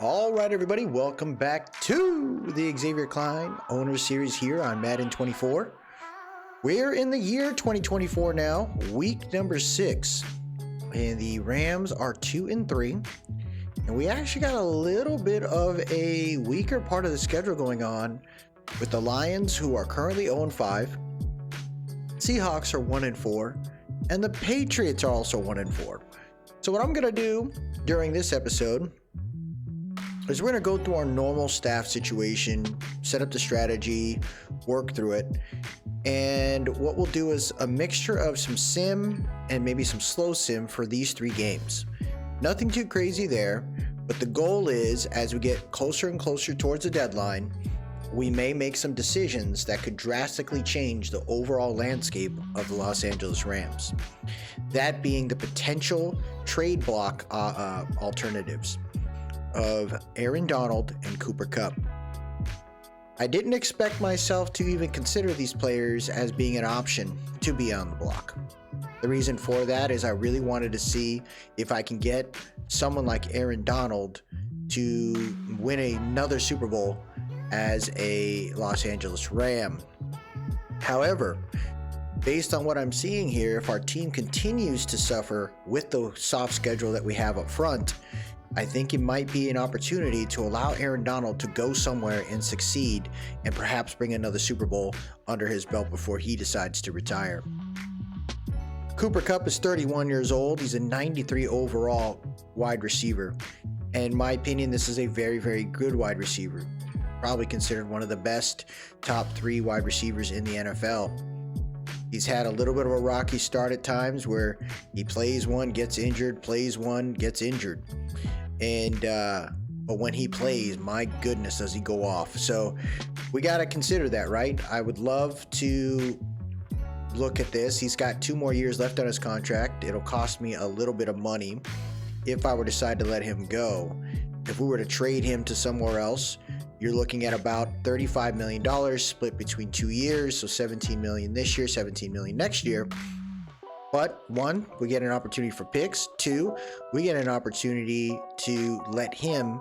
All right, everybody, welcome back to the Xavier Klein Owner Series here on Madden 24. We're in the year 2024 now, week number 6, and the Rams are 2-3. And we actually got a little bit of a weaker part of the schedule going on with the Lions, who are currently 0-5. Seahawks are 1-4, and the Patriots are also 1-4. So what I'm going to do during this episode is we're going to go through our normal staff situation, set up the strategy, work through it. And what we'll do is a mixture of some sim and maybe some slow sim for these 3 games. Nothing too crazy there, but the goal is, as we get closer and closer towards the deadline, we may make some decisions that could drastically change the overall landscape of the Los Angeles Rams. That being the potential trade block alternatives of Aaron Donald and Cooper Kupp. I didn't expect myself to even consider these players as being an option to be on the block. The reason for that is I really wanted to see if I can get someone like Aaron Donald to win another Super Bowl as a Los Angeles Ram. However, based on what I'm seeing here, if our team continues to suffer with the soft schedule that we have up front, I think it might be an opportunity to allow Aaron Donald to go somewhere and succeed and perhaps bring another Super Bowl under his belt before he decides to retire. Cooper Kupp is 31 years old. He's a 93 overall wide receiver. And in my opinion, this is a very, very good wide receiver. Probably considered one of the best top 3 wide receivers in the NFL. He's had a little bit of a rocky start at times where he plays one, gets injured, plays one, gets injured. And but when he plays, my goodness, does he go off. So we got to consider that, right? I would love to look at this. He's got 2 more years left on his contract. It'll cost me a little bit of money if I were to decide to let him go. If we were to trade him to somewhere else, you're looking at about $35 million split between 2 years. So $17 million this year, $17 million next year. But 1, we get an opportunity for picks. 2, we get an opportunity to let him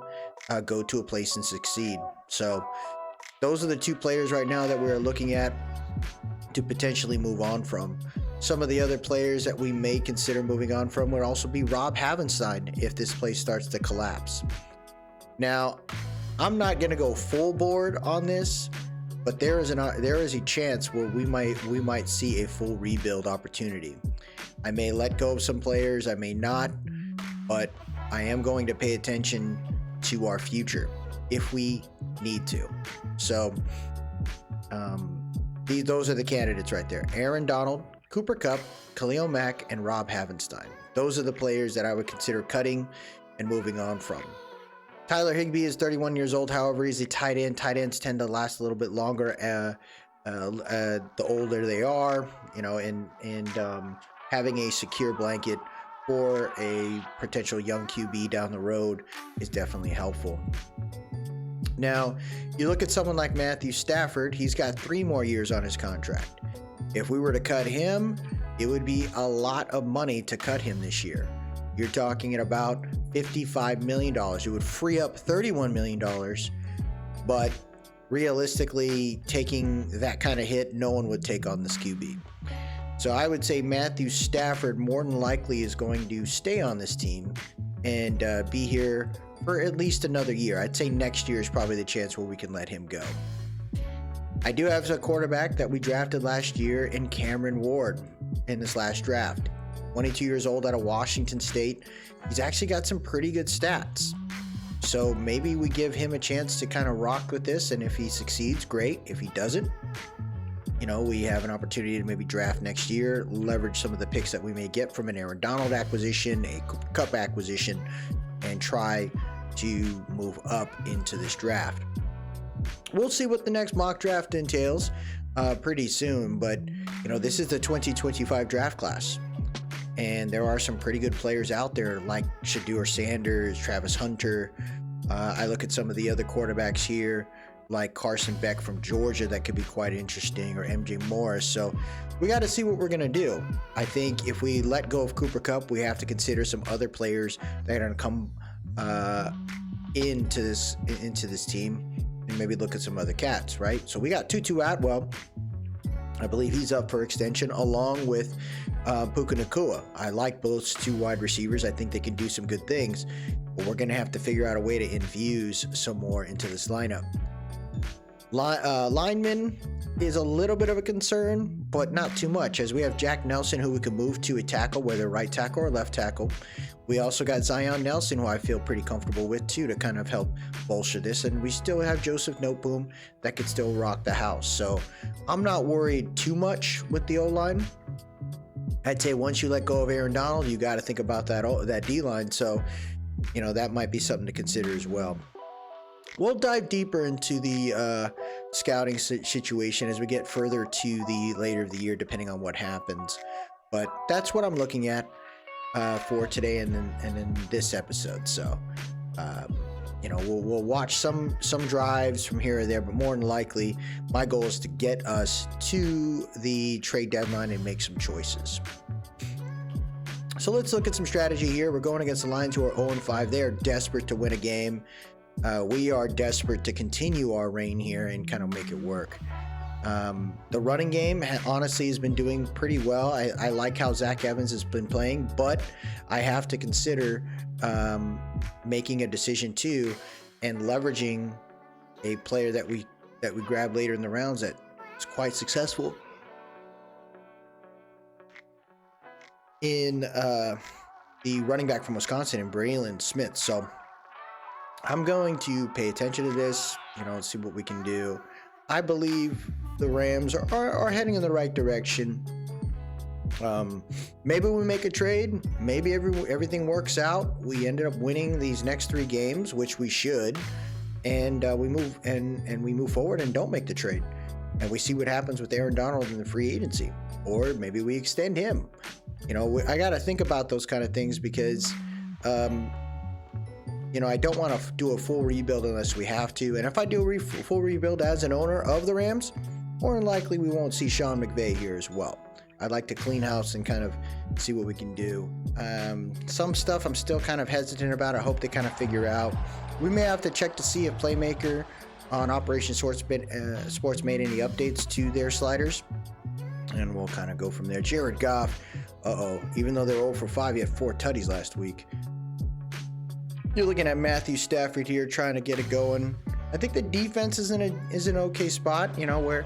go to a place and succeed. So those are the 2 players right now that we're looking at to potentially move on from. Some of the other players that we may consider moving on from would also be Rob Havenstein if this place starts to collapse. Now, I'm not going to go full board on this, but there is a chance where we might see a full rebuild opportunity. I may let go of some players, I may not, but I am going to pay attention to our future if we need to. So those are the candidates right there: Aaron Donald, Cooper Kupp, Khalil Mack, and Rob Havenstein. Those are the players that I would consider cutting and moving on from. Tyler Higbee is 31 years old. However, he's a tight end. Tight ends tend to last a little bit longer the older they are, and having a secure blanket for a potential young QB down the road is definitely helpful. Now, you look at someone like Matthew Stafford. He's got 3 more years on his contract. If we were to cut him, it would be a lot of money to cut him this year. You're talking at about $55 million. It would free up $31 million, but realistically, taking that kind of hit, no one would take on this QB. So I would say Matthew Stafford more than likely is going to stay on this team and be here for at least another year. I'd say next year is probably the chance where we can let him go. I do have a quarterback that we drafted last year in Cameron Ward in this last draft. 22 years old out of Washington State. He's actually got some pretty good stats. So maybe we give him a chance to kind of rock with this, and if he succeeds, great. If he doesn't, we have an opportunity to maybe draft next year, leverage some of the picks that we may get from an Aaron Donald acquisition, a Kupp acquisition, and try to move up into this draft. We'll see what the next mock draft entails pretty soon, but this is the 2025 draft class. And there are some pretty good players out there like Shedeur Sanders, Travis Hunter. I look at some of the other quarterbacks here like Carson Beck from Georgia that could be quite interesting, or MJ Morris. So we got to see what we're going to do. I think if we let go of Cooper Kupp, we have to consider some other players that are going to come into this team and maybe look at some other cats, right? So we got Tutu Atwell. I believe he's up for extension along with Puka Nacua. I like both two wide receivers. I think they can do some good things, but we're going to have to figure out a way to infuse some more into this lineup. Lineman is a little bit of a concern, but not too much, as we have Jack Nelson, who we can move to a tackle, whether right tackle or left tackle. We also got Zion Nelson, who I feel pretty comfortable with too, to kind of help bolster this. And we still have Joseph Noteboom that could still rock the house. So I'm not worried too much with the O-line. I'd say once you let go of Aaron Donald, you got to think about that D-line. So, you know, that might be something to consider as well. We'll dive deeper into the scouting situation as we get further to the later of the year, depending on what happens. But that's what I'm looking at for today and in this episode. So, you know, we'll watch some drives from here or there, but more than likely, my goal is to get us to the trade deadline and make some choices. So let's look at some strategy here. We're going against the Lions, who are 0-5. They are desperate to win a game. We are desperate to continue our reign here and kind of make it work. The running game honestly has been doing pretty well. I like how Zach Evans has been playing, but I have to consider making a decision too and leveraging a player that we grabbed later in the rounds that is quite successful in the running back from Wisconsin, and Braylon Smith. So I'm going to pay attention to this, you know, and see what we can do. I believe the Rams are heading in the right direction. Maybe we make a trade. Maybe everything works out. We ended up winning these next 3 games, which we should, and we move forward and don't make the trade. And we see what happens with Aaron Donald in the free agency, or maybe we extend him. You know, I got to think about those kind of things because, you know, I don't want to do a full rebuild unless we have to. And if I do a full rebuild as an owner of the Rams, more than likely we won't see Sean McVay here as well. I'd like to clean house and kind of see what we can do. Some stuff I'm still kind of hesitant about. I hope they kind of figure out. We may have to check to see if Playmaker on Operation Sports made any updates to their sliders. And we'll kind of go from there. Jared Goff, even though they're 0-5, he had 4 tutties last week. You're looking at Matthew Stafford here trying to get it going. I think the defense is in an okay spot, you know, where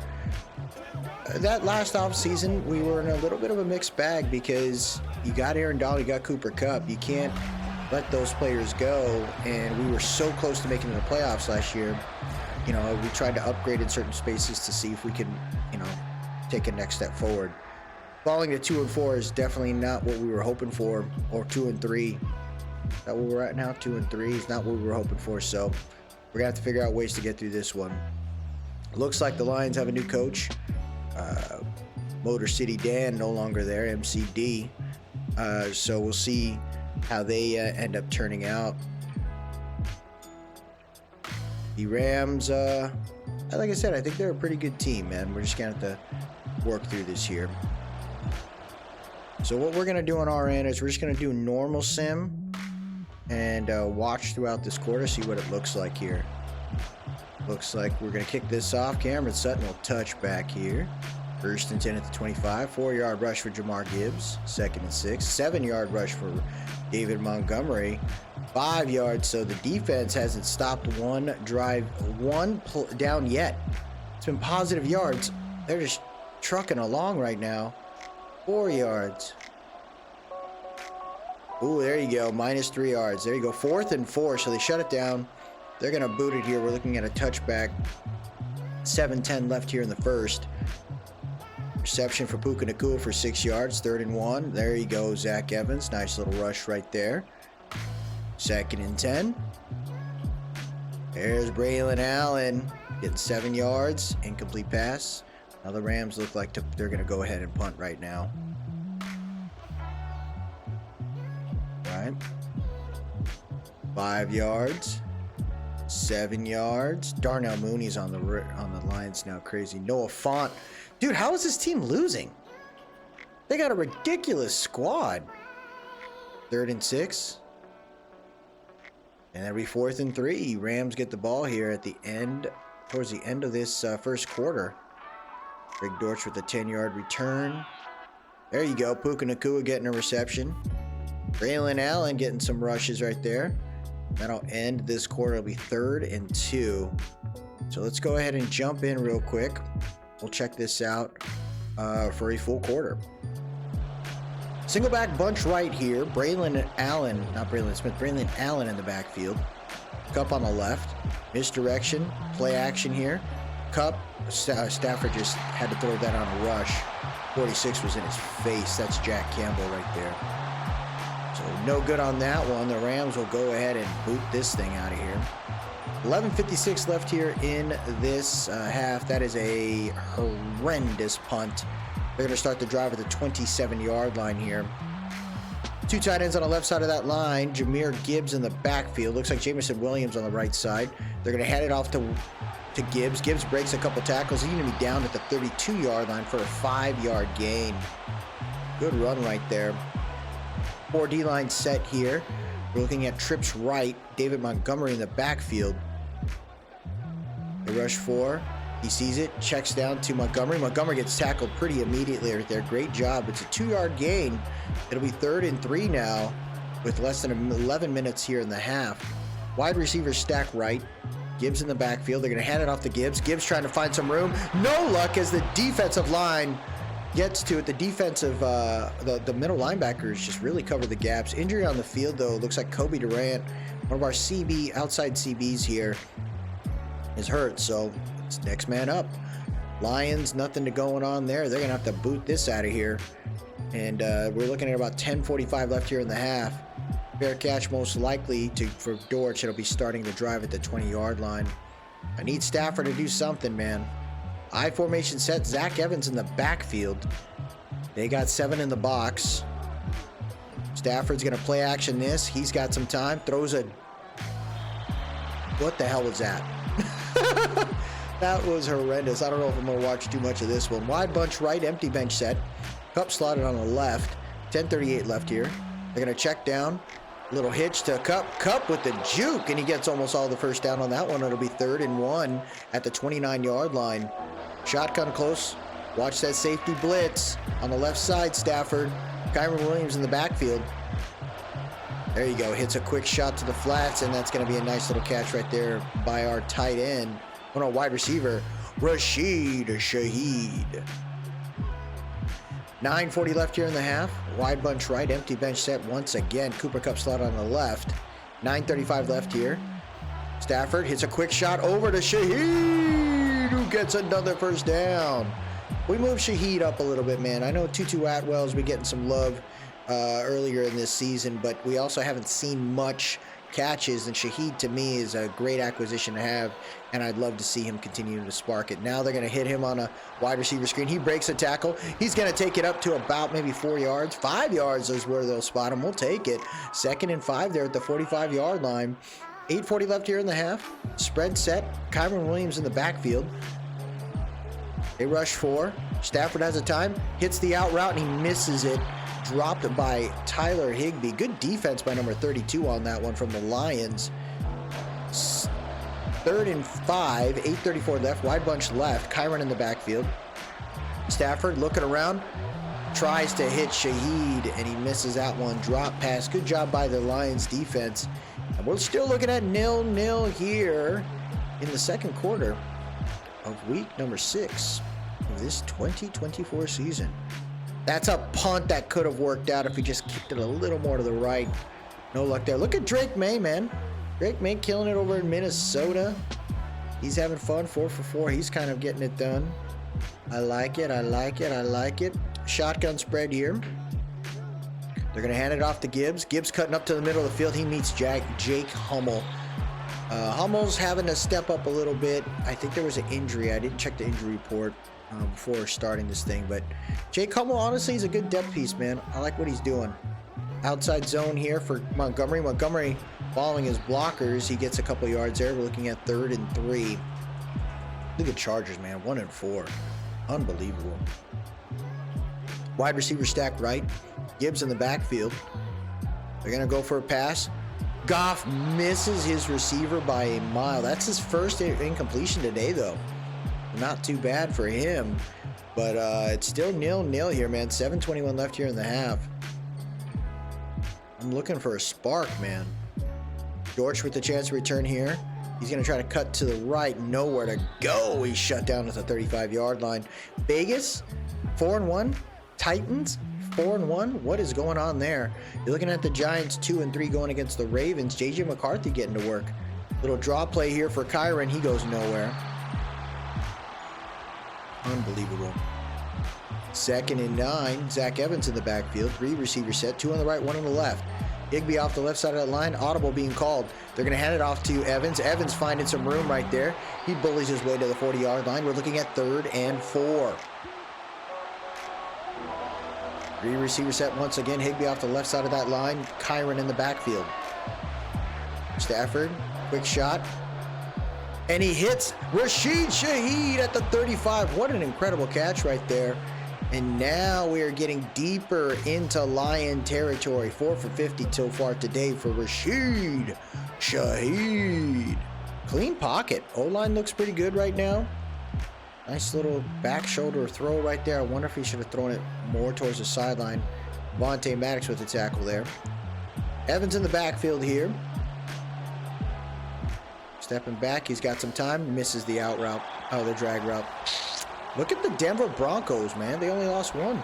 that last offseason we were in a little bit of a mixed bag because you got Aaron Donald, you got Cooper Kupp. You can't let those players go, and we were so close to making the playoffs last year. You know, we tried to upgrade in certain spaces to see if we can, you know, take a next step forward. Falling to 2-4 is definitely not what we were hoping for, or 2-3. Is that where we're at now? 2-3 is not what we were hoping for, so we're gonna have to figure out ways to get through this one. Looks like the Lions have a new coach. Motor City Dan no longer there, MCD. So we'll see how they end up turning out. The Rams, like I said, I think they're a pretty good team, man. We're just gonna have to work through this here. So what we're gonna do on our end is we're just gonna do normal sim and watch throughout this quarter, see what it looks like here. Looks like we're going to kick this off. Cameron Sutton will touch back here. 1st and 10 at the 25. 4-yard rush for Jamar Gibbs. 2nd and 6. 7-yard rush for David Montgomery. 5 yards. So the defense hasn't stopped one drive, down yet. It's been positive yards. They're just trucking along right now. 4 yards. Ooh, there you go. -3 yards. There you go. 4th and 4. So they shut it down. They're going to boot it here. We're looking at a touchback. 7:10 left here in the first. Reception for Puka Nacua for 6 yards. 3rd and 1. There you go, Zach Evans. Nice little rush right there. 2nd and 10. There's Braylon Allen getting 7 yards. Incomplete pass. Now the Rams look like they're going to go ahead and punt right now. Right. 5 yards. 7 yards. Darnell Mooney's on the Lions now. Crazy. Noah Fant. Dude, how is this team losing? They got a ridiculous squad. 3rd and 6. And that'll be 4th and 3. Rams get the ball here at the end, towards the end of this first quarter. Greg Dortch with a 10-yard return. There you go. Puka Nacua getting a reception. Braylon Allen getting some rushes right there. That'll end this quarter. It'll be 3rd and 2. So let's go ahead and jump in real quick. We'll check this out for a full quarter. Single back bunch right here. Braylon Allen, not Braylon Smith, Braylon Allen in the backfield. Cup on the left. Misdirection. Play action here. Cup. Stafford just had to throw that on a rush. 46 was in his face. That's Jack Campbell right there. So no good on that one. The Rams will go ahead and boot this thing out of here. 11:56 left here in this half. That is a horrendous punt. They're going to start the drive at the 27-yard line here. 2 tight ends on the left side of that line. Jahmyr Gibbs in the backfield. Looks like Jameson Williams on the right side. They're going to hand it off to Gibbs. Gibbs breaks a couple tackles. He's going to be down at the 32-yard line for a 5-yard gain. Good run right there. 4 D-line set here. We're looking at trips right. David Montgomery in the backfield. They rush 4. He sees it, checks down to Montgomery. Montgomery gets tackled pretty immediately right there. Great job. It's a 2-yard gain. It'll be 3rd and 3 now with less than 11 minutes here in the half. Wide receivers stack right. Gibbs in the backfield. They're going to hand it off to Gibbs. Gibbs trying to find some room. No luck as the defensive line gets to it. The defensive, the middle linebackers just really cover the gaps. Injury on the field, though. Looks like Kobe Durant, one of our outside CBs here, is hurt. So it's next man up. Lions, nothing to going on there. They're going to have to boot this out of here. And we're looking at about 10:45 left here in the half. Fair catch most likely for Dortch. It'll be starting the drive at the 20-yard line. I need Stafford to do something, man. I formation set. Zach Evans in the backfield. They got 7 in the box. Stafford's going to play action this. He's got some time. Throws a... What the hell was that? That was horrendous. I don't know if I'm going to watch too much of this one. Wide bunch right. Empty bench set. Cup slotted on the left. 10:38 left here. They're going to check down. Little hitch to Cup. Cup with the juke, and he gets almost all the first down on that one. It'll be 3rd and 1 at the 29-yard line. Shotgun close. Watch that safety blitz on the left side. Stafford. Kyron Williams in the backfield. There you go. Hits a quick shot to the flats, and that's going to be a nice little catch right there by our tight end. On our wide receiver, Rashid Shaheed. 9:40 left here in the half. Wide bunch right. Empty bench set once again. Cooper Kupp slot on the left. 9:35 left here. Stafford hits a quick shot over to Shaheed, who gets another first down. We moved Shaheed up a little bit, man. I know Tutu Atwell's been getting some love earlier in this season, but we also haven't seen much catches, and Shaheed to me is a great acquisition to have, and I'd love to see him continue to spark it. Now they're going to hit him on a wide receiver screen. He breaks a tackle. He's going to take it up to about maybe 4 yards. 5 yards is where they'll spot him. We'll take it. 2nd and 5 there at the 45-yard line. 8:40 left here in the half. Spread set. Kyron Williams in the backfield. They rush 4. Stafford has a time. Hits the out route, and he misses it. Dropped by Tyler Higbee. Good defense by number 32 on that one from the Lions. 3rd and 5. 8:34 left. Wide bunch left. Kyron in the backfield. Stafford looking around. Tries to hit Shaheed, and he misses that one. Drop pass. Good job by the Lions defense. And we're still looking at 0-0 here in the second quarter of week number 6 of this 2024 season. That's a punt that could have worked out if he just kicked it a little more to the right. No luck there. Look at Drake May, man. Drake May killing it over in Minnesota. He's having fun. 4 for 4. He's kind of getting it done. I like it. I like it. I like it. Shotgun spread here. They're going to hand it off to Gibbs. Gibbs cutting up to the middle of the field. He meets Jake Hummel. Hummel's having to step up a little bit. I think there was an injury. I didn't check the injury report before starting this thing, but Jake Hummel honestly is a good depth piece, man. I like what he's doing. Outside zone here for Montgomery. Montgomery following his blockers. He gets a couple yards there. We're looking at 3rd and 3. Look at Chargers, man. 1 and 4. Unbelievable. Wide receiver stack right. Gibbs in the backfield. They're going to go for a pass. Goff misses his receiver by a mile. That's his first incompletion today, though. Not too bad for him. But it's still 0-0 here, man. 7:21 left here in the half. I'm looking for a spark, man. George with the chance to return here. He's going to try to cut to the right. Nowhere to go. He's shut down at the 35-yard line. Vegas, 4-1. Titans, 4-1. What is going on there? You're looking at the Giants, 2-3 going against the Ravens. J.J. McCarthy getting to work. Little draw play here for Kyron. He goes nowhere. Unbelievable. 2nd and 9. Zach Evans in the backfield. 3 receiver set. 2 on the right, 1 on the left. Higbee off the left side of that line. Audible being called. They're going to hand it off to Evans. Evans finding some room right there. He bullies his way to the 40-yard line. We're looking at 3rd and 4. 3 receiver set once again. Higbee off the left side of that line. Kyron in the backfield. Stafford, quick shot. And he hits Rashid Shaheed at the 35. What an incredible catch right there. And now we are getting deeper into Lion territory. 4 for 50 so far today for Rashid Shaheed. Clean pocket. O-line looks pretty good right now. Nice little back shoulder throw right there. I wonder if he should have thrown it more towards the sideline. Vontae Maddox with the tackle there. Evans in the backfield here. Stepping back, he's got some time. Misses the out route. Oh, the drag route. Look at the Denver Broncos, man. They only lost 1.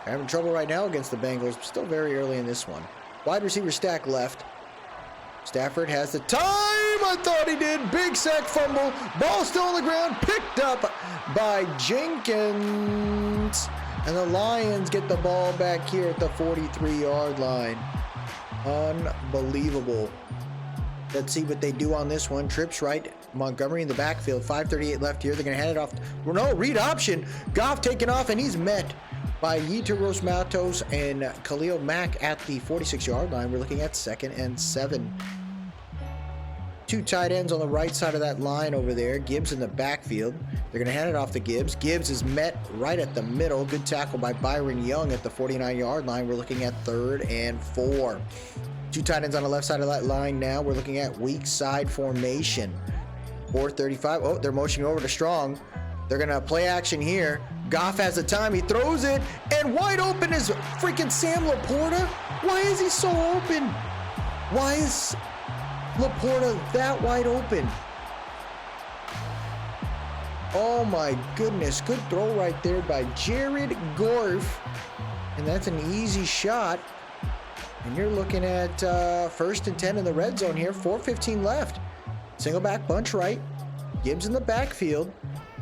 Having trouble right now against the Bengals. Still very early in this one. Wide receiver stack left. Stafford has the time. I thought he did. Big sack fumble. Ball still on the ground. Picked up by Jenkins. And the Lions get the ball back here at the 43-yard line. Unbelievable. Let's see what they do on this one. Trips right. Montgomery in the backfield. 5:38 left here. They're going to hand it off. No, read option. Goff taking off, and he's met by Yeturos Matos and Khalil Mack at the 46-yard line. We're looking at 2nd and 7. 2 tight ends on the right side of that line over there. Gibbs in the backfield. They're going to hand it off to Gibbs. Gibbs is met right at the middle. Good tackle by Byron Young at the 49-yard line. We're looking at 3rd and 4. 2 tight ends on the left side of that line now. We're looking at weak side formation. 4:35. Oh, they're motioning over to Strong. They're going to play action here. Goff has the time. He throws it. And wide open is freaking Sam Laporta. Why is he so open? Why is Laporta that wide open? Oh my goodness. Good throw right there by Jared Gorf. And that's an easy shot. And you're looking at 1st and 10 in the red zone here. 4:15 left. Single back bunch right. Gibbs in the backfield.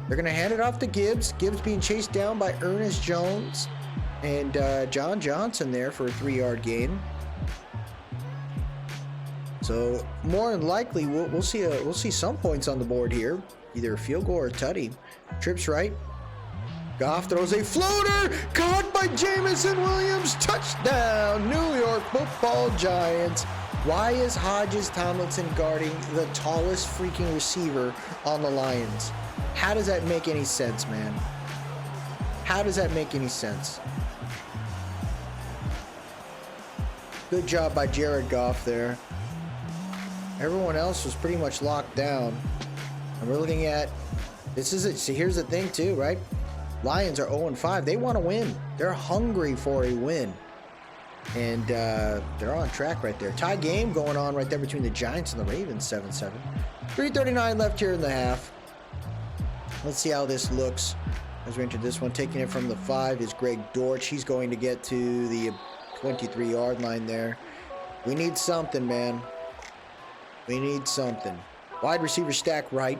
They're going to hand it off to Gibbs. Gibbs being chased down by Ernest Jones and John Johnson there for a 3-yard gain. So more than likely we'll see some points on the board here, either a field goal or a tutty. Trips right. Goff throws a floater, caught by Jamison Williams. Touchdown, New York Football Giants. Why is Hodges Tomlinson guarding the tallest freaking receiver on the Lions? How does that make any sense, man? How does that make any sense? Good job by Jared Goff there. Everyone else was pretty much locked down. And we're looking at, this is it. See, here's the thing too, right? Lions are 0-5. They want to win. They're hungry for a win. And they're on track right there. Tie game going on right there between the Giants and the Ravens, 7-7. 3:39 left here in the half. Let's see how this looks as we enter this one. Taking it from the 5 is Greg Dortch. He's going to get to the 23-yard line there. We need something, man. We need something. Wide receiver stack right.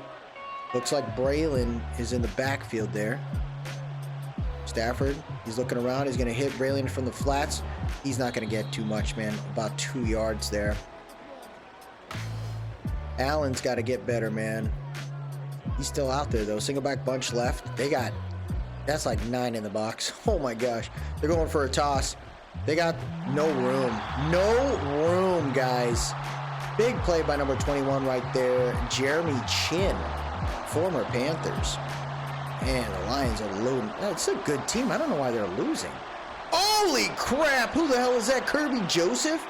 Looks like Braylon is in the backfield there. Stafford, he's looking around. He's going to hit Braylon from the flats. He's not going to get too much, man. About 2 yards there. Allen's got to get better, man. He's still out there, though. Single back bunch left. That's like 9 in the box. Oh, my gosh. They're going for a toss. They got no room. No room, guys. Big play by number 21 right there. Jeremy Chin, former Panthers. Man, the Lions are loading. It's a good team. I don't know why they're losing. Holy crap! Who the hell is that? Kirby Joseph?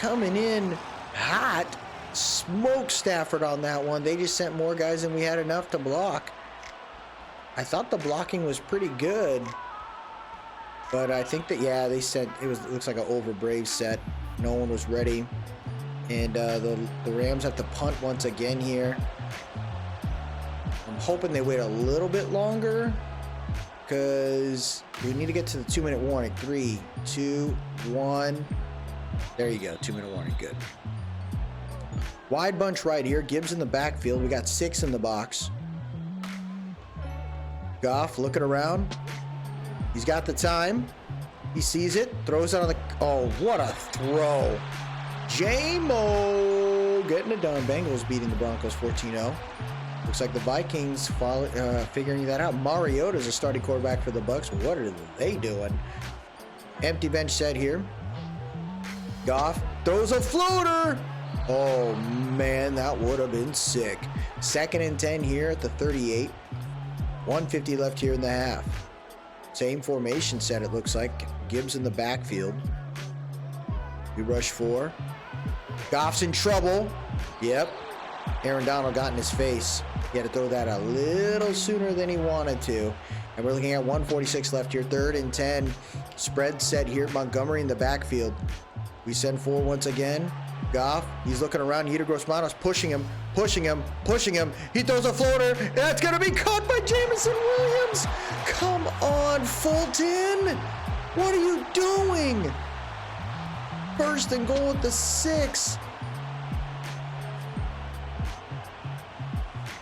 coming in hot. Smoked Stafford on that one. They just sent more guys than we had enough to block. I thought the blocking was pretty good, but I think that, yeah, they said it looks like an over Brave set. No one was ready, and the Rams have to punt once again here. I'm hoping they wait a little bit longer because we need to get to the 2-minute warning. 3, 2, 1. There you go. 2-minute warning. Good. Wide bunch right here. Gibbs in the backfield. We got 6 in the box. Goff looking around. He's got the time. He sees it. Throws it on the... Oh, what a throw. J-Mo getting it done. Bengals beating the Broncos 14-0. Looks like the Vikings figuring that out. Mariota's a starting quarterback for the Bucs. What are they doing? Empty bench set here. Goff throws a floater. Oh, man, that would have been sick. 2nd and 10 here at the 38. 1:50 left here in the half. Same formation set, it looks like. Gibbs in the backfield. We rush 4. Goff's in trouble. Yep. Aaron Donald got in his face. He had to throw that a little sooner than he wanted to. And we're looking at 1:46 left here. 3rd and 10. Spread set here. Montgomery in the backfield. We send 4 once again. Goff, he's looking around. Yetur Gross-Matos pushing him. He throws a floater. That's going to be caught by Jameson Williams. Come on, Fulton. What are you doing? 1st and goal at the 6.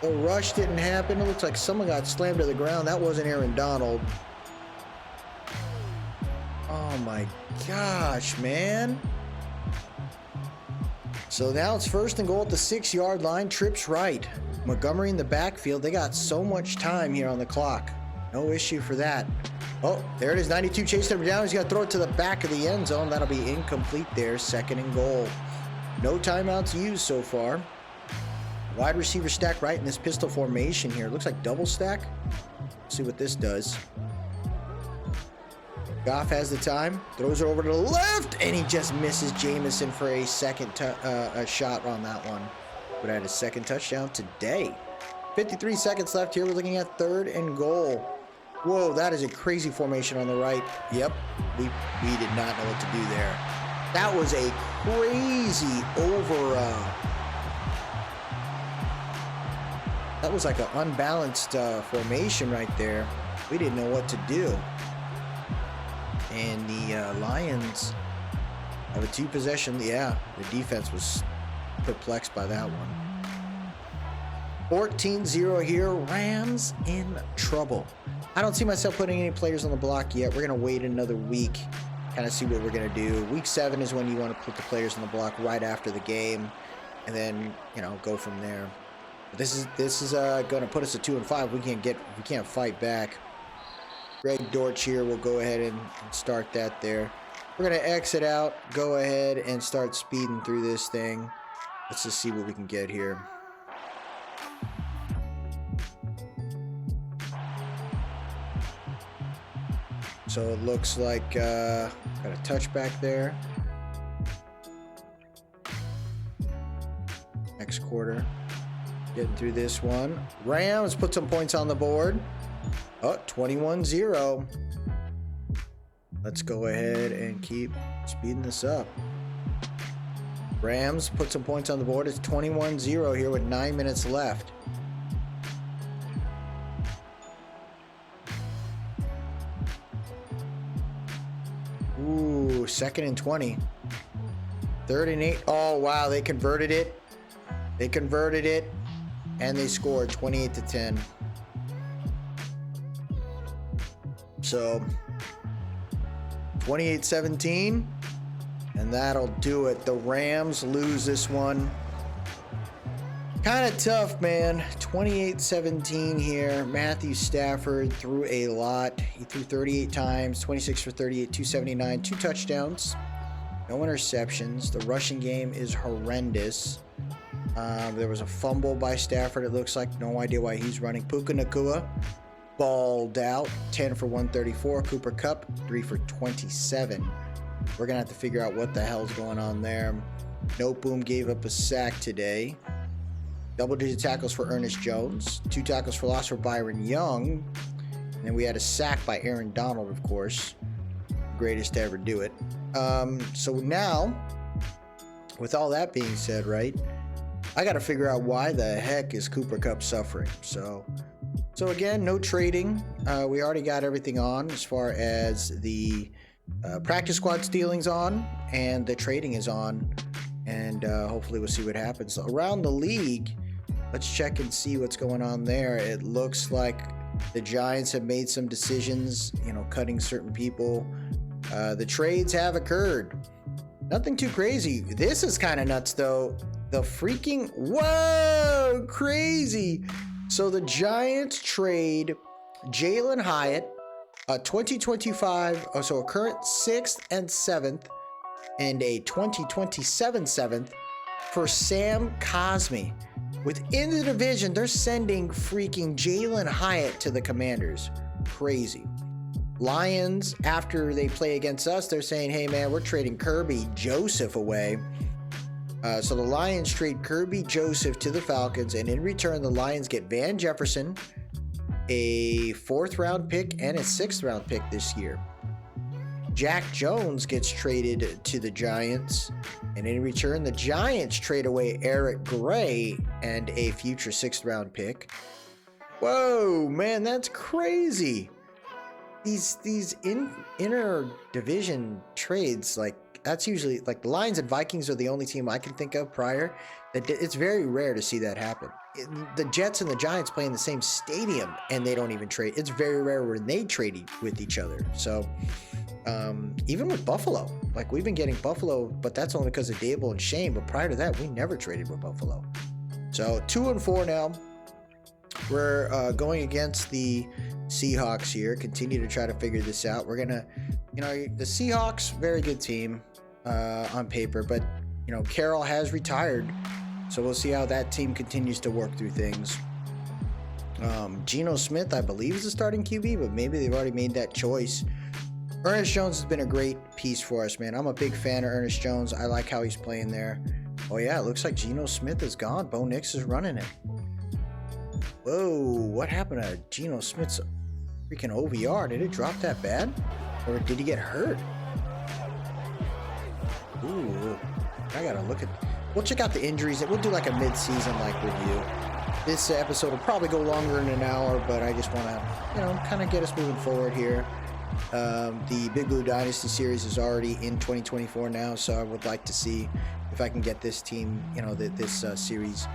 The rush didn't happen. It looks like someone got slammed to the ground. That wasn't Aaron Donald. Oh my gosh, man. So now it's 1st and goal at the 6-yard line. Trips right. Montgomery in the backfield. They got so much time here on the clock. No issue for that. Oh, there it is. 92 chasing him down. He's going to throw it to the back of the end zone. That'll be incomplete there. 2nd and goal. No timeouts used so far. Wide receiver stack right in this pistol formation here. Looks like double stack. Let's see what this does. Goff has the time, throws it over to the left, and he just misses Jameson for a second shot on that one. But I had a 2nd touchdown today. 53 seconds left here. We're looking at 3rd and goal. Whoa, that is a crazy formation on the right. Yep, we did not know what to do there. That was a crazy that was like an unbalanced formation right there. We didn't know what to do. And the Lions have a 2-possession. Yeah, the defense was perplexed by that one. 14-0 here. Rams in trouble. I don't see myself putting any players on the block yet. We're going to wait another week, kind of see what we're going to do. Week 7 is when you want to put the players on the block right after the game, and then, you know, go from there. This is going to put us at 2-5. We can't fight back. Greg Dortch here will go ahead and start that there. We're going to exit out, go ahead and start speeding through this thing. Let's just see what we can get here. So it looks like got a touchback there. Next quarter. Getting through this one. Rams put some points on the board. Oh, 21-0. Let's go ahead and keep speeding this up. Rams put some points on the board. It's 21-0 here with 9 minutes left. Ooh, 2nd and 20. 3rd and 8. Oh, wow, they converted it. And they scored 28-10. So 28-17, and that'll do it. The Rams lose this one. Kind of tough, man. 28-17 here. Matthew Stafford threw a lot. He threw 38 times, 26 for 38, 279, 2 touchdowns, no interceptions. The rushing game is horrendous. There was a fumble by Stafford, it looks like. No idea why he's running. Puka Nacua balled out, 10 for 134. Cooper Kupp, 3 for 27. We're going to have to figure out what the hell's going on there. Note Boom gave up a sack today. Double-digit tackles for Ernest Jones. 2 tackles for loss for Byron Young. And then we had a sack by Aaron Donald, of course. Greatest to ever do it. So now, with all that being said, right, I got to figure out why the heck is Cooper Kupp suffering. So again, no trading. We already got everything on as far as the practice squad stealing's on and the trading is on. And hopefully we'll see what happens. So around the league, let's check and see what's going on there. It looks like the Giants have made some decisions, cutting certain people. The trades have occurred. Nothing too crazy. This is kind of nuts, though. The freaking... Whoa! Crazy! So the Giants trade Jalen Hyatt, a 2025... Oh, so a current 6th and 7th, and a 2027 7th for Sam Cosmi. Within the division, they're sending freaking Jalen Hyatt to the Commanders. Crazy. Lions, after they play against us, they're saying, hey, man, we're trading Kirby Joseph away. So the Lions trade Kirby Joseph to the Falcons, and in return, the Lions get Van Jefferson, a 4th-round pick, and a 6th-round pick this year. Jack Jones gets traded to the Giants, and in return, the Giants trade away Eric Gray and a future 6th-round pick. Whoa, man, that's crazy. These inter-division trades, that's usually, the Lions and Vikings are the only team I can think of prior. It's very rare to see that happen. The Jets and the Giants play in the same stadium, and they don't even trade. It's very rare when they trade with each other. So, even with Buffalo, we've been getting Buffalo, but that's only because of Dable and Shane. But prior to that, we never traded with Buffalo. So 2-4 now. We're going against the Seahawks here. Continue to try to figure this out. We're gonna, the Seahawks, very good team on paper, but Carroll has retired, so we'll see how that team continues to work through things. Geno Smith, I believe, is the starting QB, but maybe they've already made that choice. Ernest Jones has been a great piece for us, man. I'm a big fan of Ernest Jones. I like how he's playing there. Oh yeah, it looks like Geno Smith is gone. Bo Nix is running it. Whoa, what happened to Geno Smith's freaking OVR? Did it drop that bad? Or did he get hurt? Ooh, I gotta look at... We'll check out the injuries. We'll do a mid-season review. This episode will probably go longer than an hour, but I just want to, kind of get us moving forward here. The Big Blue Dynasty series is already in 2024 now, so I would like to see if I can get this team, this series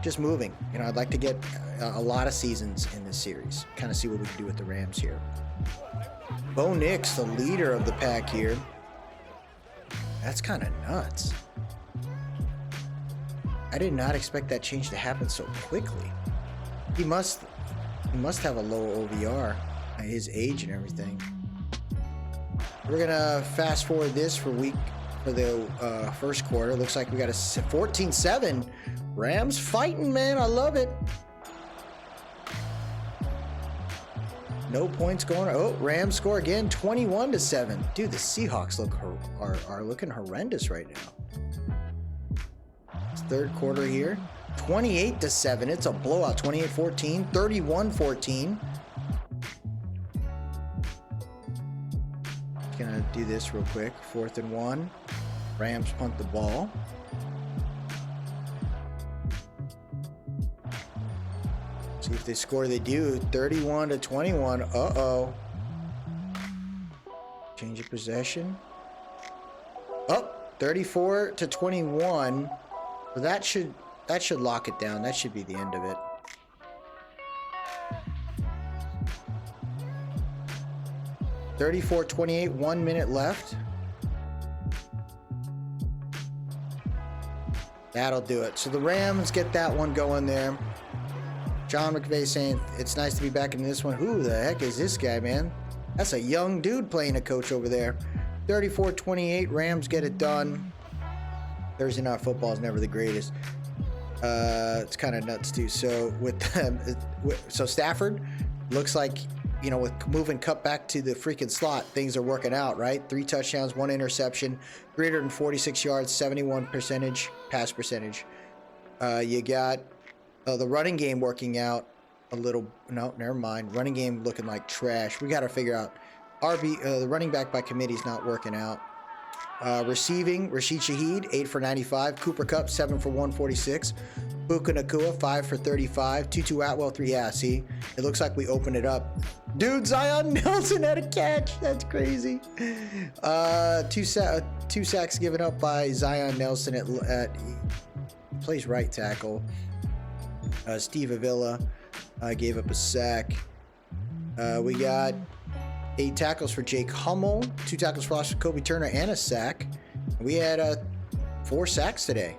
just moving. I'd like to get a lot of seasons in this series. Kind of see what we can do with the Rams here. Bo Nix, the leader of the pack here. That's kind of nuts. I did not expect that change to happen so quickly. He must have a low OVR at his age and everything. We're gonna fast forward this for the first quarter. Looks like we got a 14-7. Rams fighting, man. I love it. No points going. Oh, Rams score again, 21-7. Dude, the Seahawks are looking horrendous right now. It's third quarter here, 28-7. It's a blowout. 28-14, 31-14. Gonna do this real quick. 4th and 1. Rams punt the ball. See if they score. They do. 31-21. Uh-oh. Change of possession. Oh, 34-21. Well, that should lock it down. That should be the end of it. (34-28), 1 minute left. That'll do it. So the Rams get that one going there. John McVay saying, it's nice to be back in this one. Who the heck is this guy, man? That's a young dude playing a coach over there. 34-28, Rams get it done. Thursday Night Football is never the greatest. It's kind of nuts, too. So with them, so Stafford looks like, you know, with moving cut back to the freaking slot, things are working out, right? 3 touchdowns, 1 interception, 346 yards, 71% pass percentage. You got the running game working out a little. No, never mind. Running game looking like trash. We got to figure out the running back by committee is not working out. Receiving, Rashid Shaheed, 8 for 95. Cooper Kupp, 7 for 146. Puka Nacua, 5 for 35. Tutu Atwell, 3. Yeah, see, it looks like we opened it up. Dude, Zion Nelson had a catch. That's crazy. Two sacks given up by Zion Nelson at plays right tackle. Steve Avila gave up a sack. We got 8 tackles for Jake Hummel, 2 tackles for Kobe Turner, and a sack. We had 4 sacks today.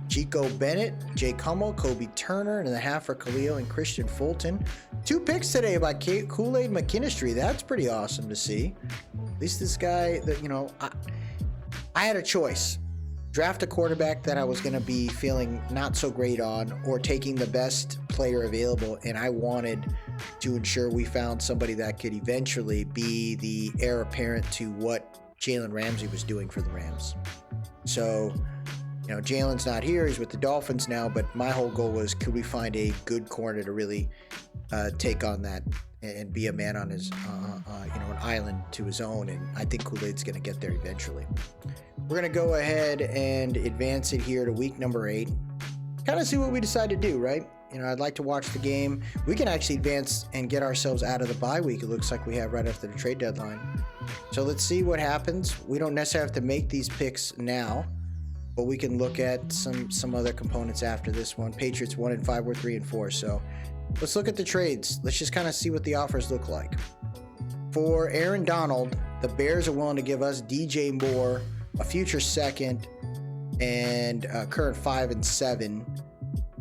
Chico Bennett, Jake Hummel, Kobe Turner, and a half for Khalil and Christian Fulton. 2 picks today by Kool-Aid McKinstry. That's pretty awesome to see. At least this guy, that, you know, I had a choice. Draft a quarterback that I was going to be feeling not so great on, or taking the best player available, and I wanted to ensure we found somebody that could eventually be the heir apparent to what Jalen Ramsey was doing for the Rams. So, you know, Jalen's not here. He's with the Dolphins now, but my whole goal was, could we find a good corner to really take on that and be a man on his, you know, an island to his own, and I think Kool-Aid's going to get there eventually. We're going to go ahead and advance it here to week number 8. Kind of see what we decide to do, right? You know, I'd like to watch the game. We can actually advance and get ourselves out of the bye week, it looks like we have right after the trade deadline. So let's see what happens. We don't necessarily have to make these picks now, but we can look at some other components after this one. Patriots 1-5, we're 3-4. So let's look at the trades. Let's just kind of see what the offers look like. For Aaron Donald, the Bears are willing to give us DJ Moore, a future second, and current 5 and 7.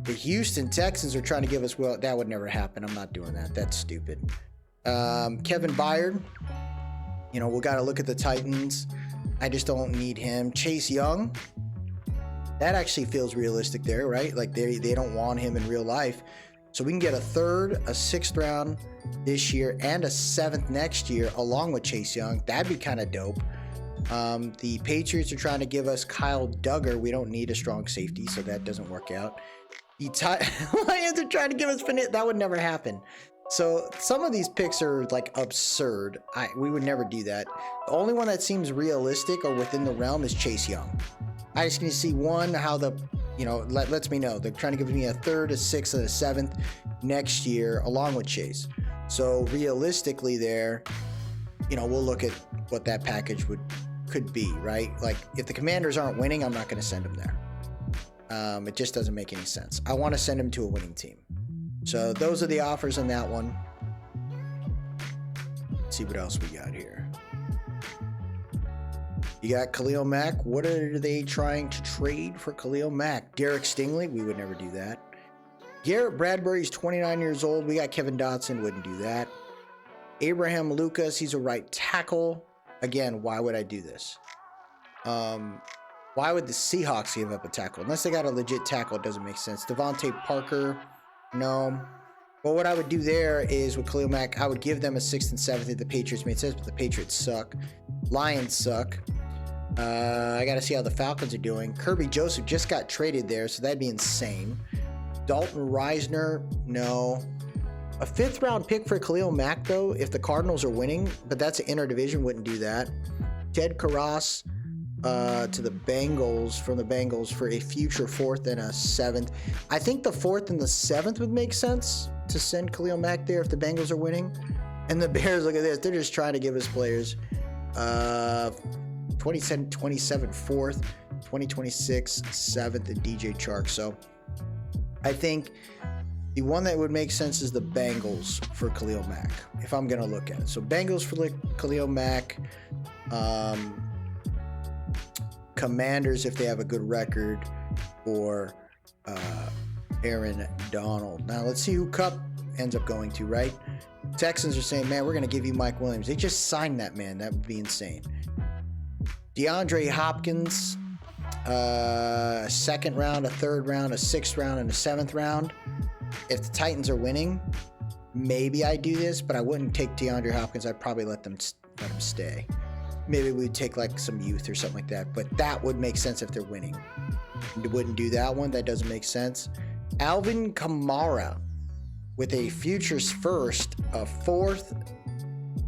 The Houston Texans are trying to give us, well, that would never happen. I'm not doing that. That's stupid. Kevin Byard, you know, we got to look at the Titans. I just don't need him. Chase Young, that actually feels realistic there, right? Like they don't want him in real life. So we can get a 3rd, a 6th round this year, and a 7th next year along with Chase Young. That'd be kind of dope. The Patriots are trying to give us Kyle Duggar. We don't need a strong safety, so that doesn't work out. The Lions are trying to give us Finette. That would never happen. So some of these picks are like absurd. We would never do that. The only one that seems realistic or within the realm is Chase Young. I just need to see one, how the, you know, lets me know. They're trying to give me a 3rd, a 6th, and a 7th next year along with Chase. So realistically there, you know, we'll look at what that package could be, right? Like if the Commanders aren't winning, I'm not going to send them there. It just doesn't make any sense. I want to send him to a winning team. So those are the offers on that one. Let's see what else we got here. You got Khalil Mack. What are they trying to trade for Khalil Mack? Derek Stingley. We would never do that. Garrett Bradbury's 29 years old. We got Kevin Dotson. Wouldn't do that. Abraham Lucas. He's a right tackle. Again, why would I do this? Why would the Seahawks give up a tackle? Unless they got a legit tackle, it doesn't make sense. Devontae Parker, no. Well, what I would do there is with Khalil Mack, I would give them a 6th and 7th if the Patriots made sense, but the Patriots suck. Lions suck. I got to see how the Falcons are doing. Kirby Joseph just got traded there, so that'd be insane. Dalton Reisner, no. A 5th round pick for Khalil Mack, though, if the Cardinals are winning, but that's an interdivision, wouldn't do that. Ted Karras to the Bengals, from the Bengals for a future 4th and a 7th. I think the 4th and the 7th would make sense to send Khalil Mack there if the Bengals are winning. And the Bears, look at this, they're just trying to give us players. 27 4th, 2026 7th, and DJ Chark. So I think the one that would make sense is the Bengals for Khalil Mack, if I'm going to look at it. So Bengals for Khalil Mack. Commanders if they have a good record, or Aaron Donald. Now let's see who Kupp ends up going to, right? Texans are saying, man, we're going to give you Mike Williams. They just signed that man. That would be insane. DeAndre Hopkins, a 2nd round, a 3rd round, a 6th round, and a 7th round. If the Titans are winning, maybe I do this, but I wouldn't take DeAndre Hopkins. I'd probably let him stay. Maybe we'd take like some youth or something like that, but that would make sense if they're winning. Wouldn't do that one. That doesn't make sense. Alvin Kamara with a futures first, a fourth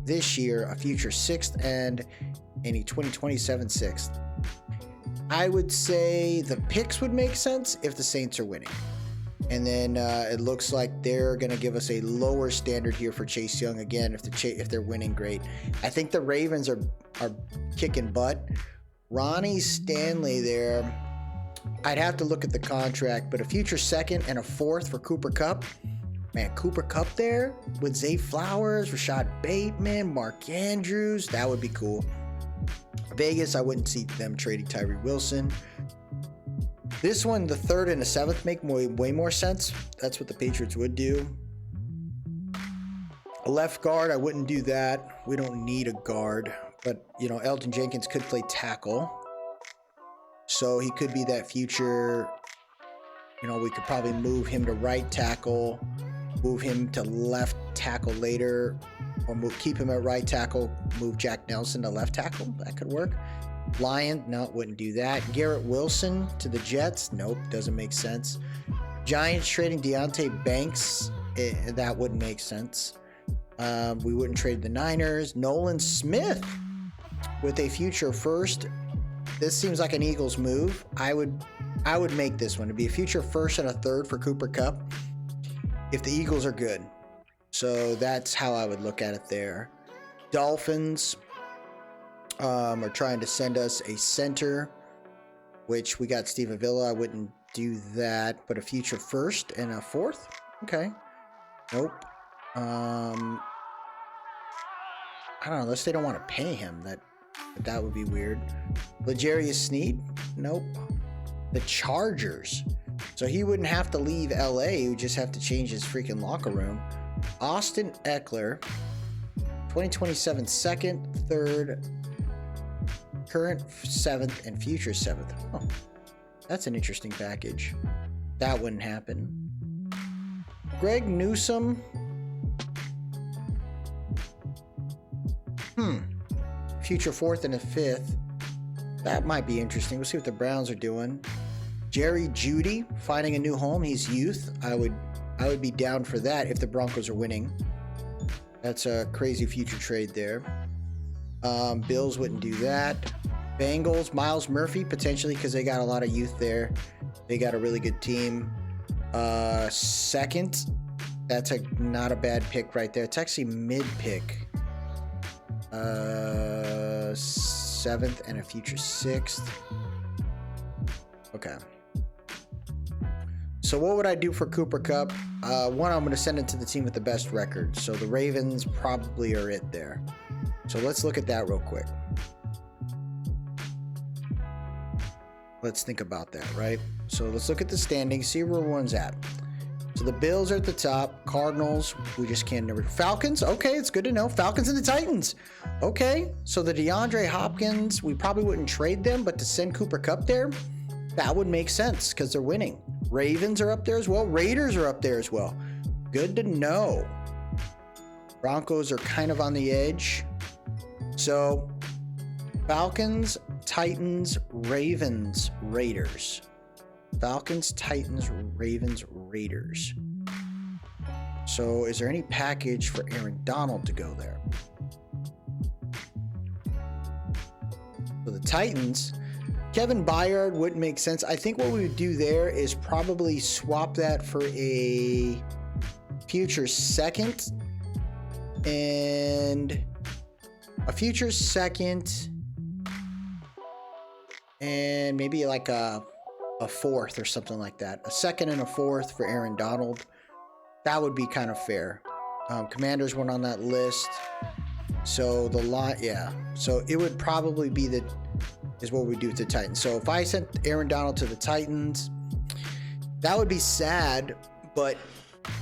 this year, a future sixth, and a 2027 sixth. I would say the picks would make sense if the Saints are winning. And then it looks like they're going to give us a lower standard here for Chase Young. Again, if they're winning, great. I think the Ravens are kicking butt. Ronnie Stanley there, I'd have to look at the contract, but a future second and a fourth for Cooper Kupp. Man, Cooper Kupp there with Zay Flowers, Rashad Bateman, Mark Andrews. That would be cool. Vegas, I wouldn't see them trading Tyree Wilson. This one, the third and the seventh, make way more sense. That's what the Patriots would do. A left guard, I wouldn't do that. We don't need a guard. But, you know, Elgton Jenkins could play tackle. So he could be that future. You know, we could probably move him to right tackle, move him to left tackle later, or keep him at right tackle, move Jack Nelson to left tackle. That could work. Lion, no, wouldn't do that. Garrett Wilson to the Jets, nope, doesn't make sense. Giants trading Deonte Banks, that wouldn't make sense. We wouldn't trade the Niners. Nolan Smith with a future first. This seems like an Eagles move. I would make this one to be a future first and a third for Cooper Kupp if the Eagles are good. So that's how I would look at it there. Dolphins are trying to send us a center, which we got Steve Avila. I wouldn't do that, but a future first and a fourth. Okay. Nope. I don't know, unless they don't want to pay him. That would be weird. L'Jarius Sneed? Nope. The Chargers. So he wouldn't have to leave LA. He would just have to change his freaking locker room. Austin Eckler, 2027 second, third, current seventh, and future seventh. Oh, that's an interesting package. That wouldn't happen. Greg Newsome. Future fourth and a fifth. That might be interesting. We'll see what the Browns are doing. Jerry Jeudy finding a new home. He's youth. I would be down for that if the Broncos are winning. That's a crazy future trade there. Bills wouldn't do that. Bengals, Miles Murphy, potentially, because they got a lot of youth there. They got a really good team. Second, that's not a bad pick right there. It's actually mid-pick. Seventh and a future sixth. Okay. So what would I do for Cooper Kupp? One, I'm going to send it to the team with the best record. So the Ravens probably are it there. So let's look at that real quick. Let's think about that, right? So let's look at the standings, see where everyone's at. So the Bills are at the top. Cardinals, we just can't never. Falcons, okay, it's good to know. Falcons and the Titans. Okay, so the DeAndre Hopkins, we probably wouldn't trade them, but to send Cooper Kupp there, that would make sense because they're winning. Ravens are up there as well. Raiders are up there as well. Good to know. Broncos are kind of on the edge. So Falcons, Titans, Ravens, Raiders. Falcons, Titans, Ravens, Raiders. So is there any package for Aaron Donald to go there? For the Titans, Kevin Byard wouldn't make sense. I think what we would do there is probably swap that for a future second and a future second and maybe like a fourth or something like that. A second and a fourth for Aaron Donald. That would be kind of fair. Commanders weren't on that list. So the line, yeah. So it would probably be is what we do with the Titans. So if I sent Aaron Donald to the Titans, that would be sad, but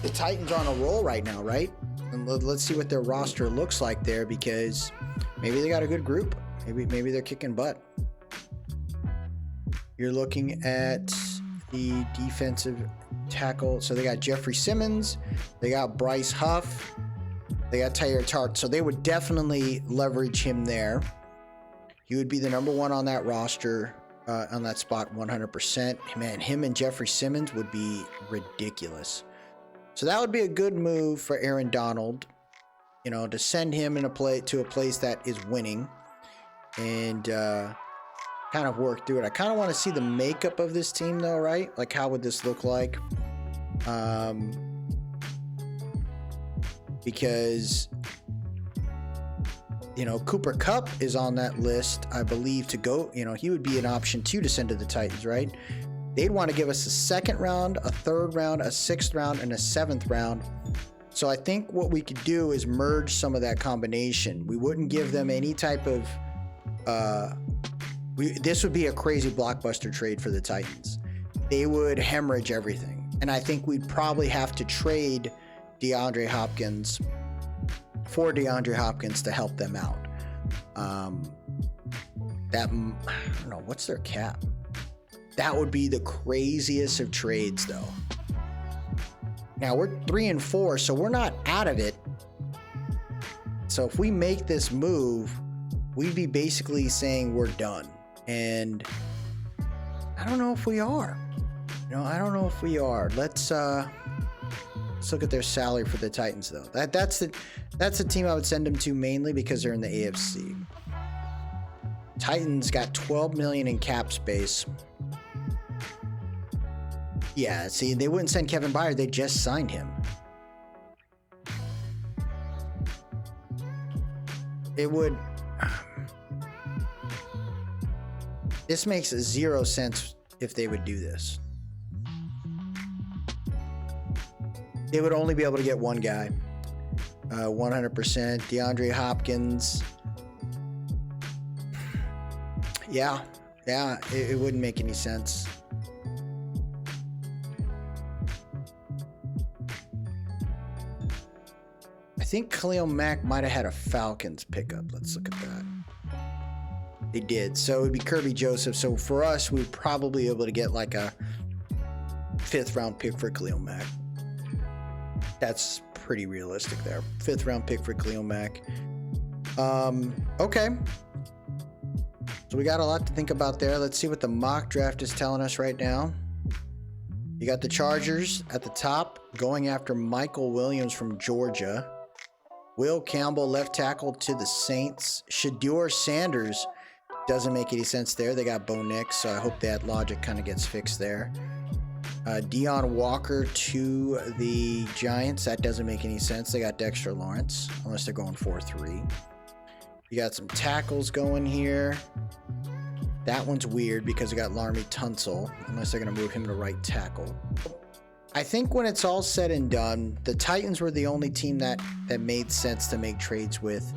the Titans are on a roll right now, right? And let's see what their roster looks like there, because maybe they got a good group. Maybe they're kicking butt. You're looking at the defensive tackle. So they got Jeffrey Simmons, they got Bryce Huff, they got Tyler Tart. So they would definitely leverage him there. He would be the number one on that roster, on that spot, 100%. Man, him and Jeffrey Simmons would be ridiculous. So that would be a good move for Aaron Donald, you know, to send him to a place that is winning and kind of work through it. I kind of want to see the makeup of this team though, right? Like, how would this look like? Because, you know, Cooper Kupp is on that list, I believe, to go. You know, he would be an option too to send to the Titans, right? They'd want to give us a second round, a third round, a sixth round, and a seventh round. So I think what we could do is merge some of that combination. We wouldn't give them any type of this would be a crazy blockbuster trade for the Titans. They would hemorrhage everything. And I think we'd probably have to trade DeAndre Hopkins for DeAndre Hopkins to help them out. I don't know, what's their cap? That would be the craziest of trades though. Now we're 3-4, so we're not out of it. So if we make this move, we'd be basically saying we're done. And I don't know if we are. You know, I don't know if we are. Let's look at their salary for the Titans though. That's the team I would send them to mainly because they're in the AFC. Titans got $12 million in cap space. Yeah, see, they wouldn't send Kevin Byard, they just signed him. It would. This makes zero sense if they would do this. They would only be able to get one guy. 100%. DeAndre Hopkins. Yeah, it wouldn't make any sense. I think Khalil Mack might have had a Falcons pickup. Let's look at that. They did. So it would be Kirby Joseph. So for us, we would probably be able to get like a 5th round pick for Khalil Mack. That's pretty realistic there. 5th round pick for Khalil Mack. Okay. So we got a lot to think about there. Let's see what the mock draft is telling us right now. You got the Chargers at the top going after Michael Williams from Georgia. Will Campbell, left tackle, to the Saints. Shedeur Sanders, doesn't make any sense there. They got Bo Nix, so I hope that logic kind of gets fixed there. Deion Walker to the Giants. That doesn't make any sense. They got Dexter Lawrence, unless they're going 4-3. You got some tackles going here. That one's weird because we got Laremy Tunsil, unless they're going to move him to right tackle. I think when it's all said and done, the Titans were the only team that made sense to make trades with.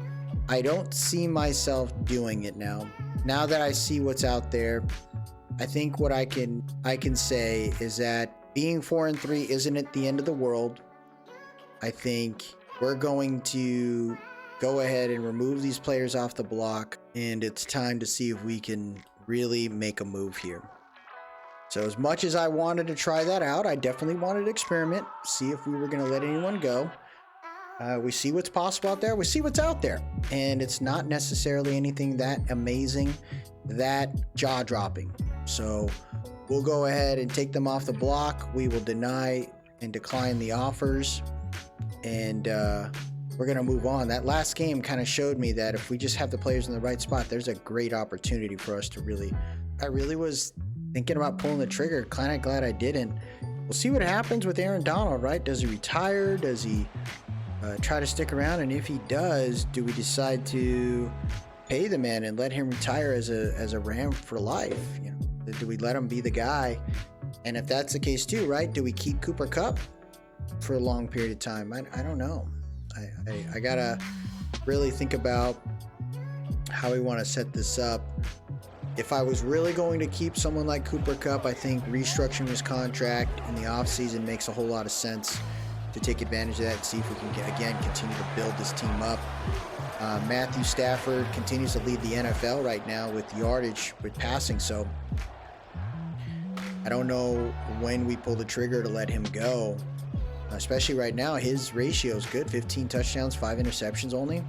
I don't see myself doing it now. Now that I see what's out there, I think what I can say is that being 4-3 isn't at the end of the world. I think we're going to go ahead and remove these players off the block, and it's time to see if we can really make a move here. So as much as I wanted to try that out, I definitely wanted to experiment, see if we were going to let anyone go. We see what's possible out there. We see what's out there. And it's not necessarily anything that amazing, that jaw-dropping. So we'll go ahead and take them off the block. We will deny and decline the offers. And we're going to move on. That last game kind of showed me that if we just have the players in the right spot, there's a great opportunity for us to really... I really was thinking about pulling the trigger. Kind of glad I didn't. We'll see what happens with Aaron Donald, right? Does he retire? Does he try to stick around? And if he does, do we decide to pay the man and let him retire as a Ram for life? You know, do we let him be the guy? And if that's the case too, right? Do we keep Cooper Kupp for a long period of time? I don't know. I gotta really think about how we want to set this up. If I was really going to keep someone like Cooper Kupp, I think restructuring his contract in the offseason makes a whole lot of sense to take advantage of that and see if we can, again, continue to build this team up. Matthew Stafford continues to lead the NFL right now with yardage, with passing. So I don't know when we pull the trigger to let him go. Especially right now, his ratio is good. 15 touchdowns, 5 interceptions only.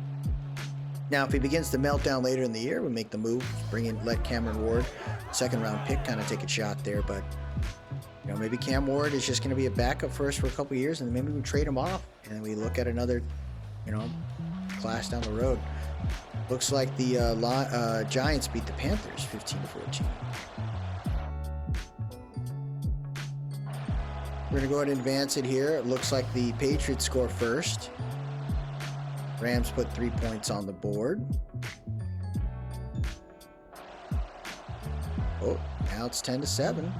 Now, if he begins to melt down later in the year, we'll make the move, let Cameron Ward, second round pick, kind of take a shot there. But, you know, maybe Cam Ward is just going to be a backup for us for a couple years, and then maybe we trade him off, and then we look at another, you know, class down the road. Looks like the Giants beat the Panthers 15-14. We're going to go ahead and advance it here. It looks like the Patriots score first. Rams put 3 points on the board. Oh, now it's 10-7.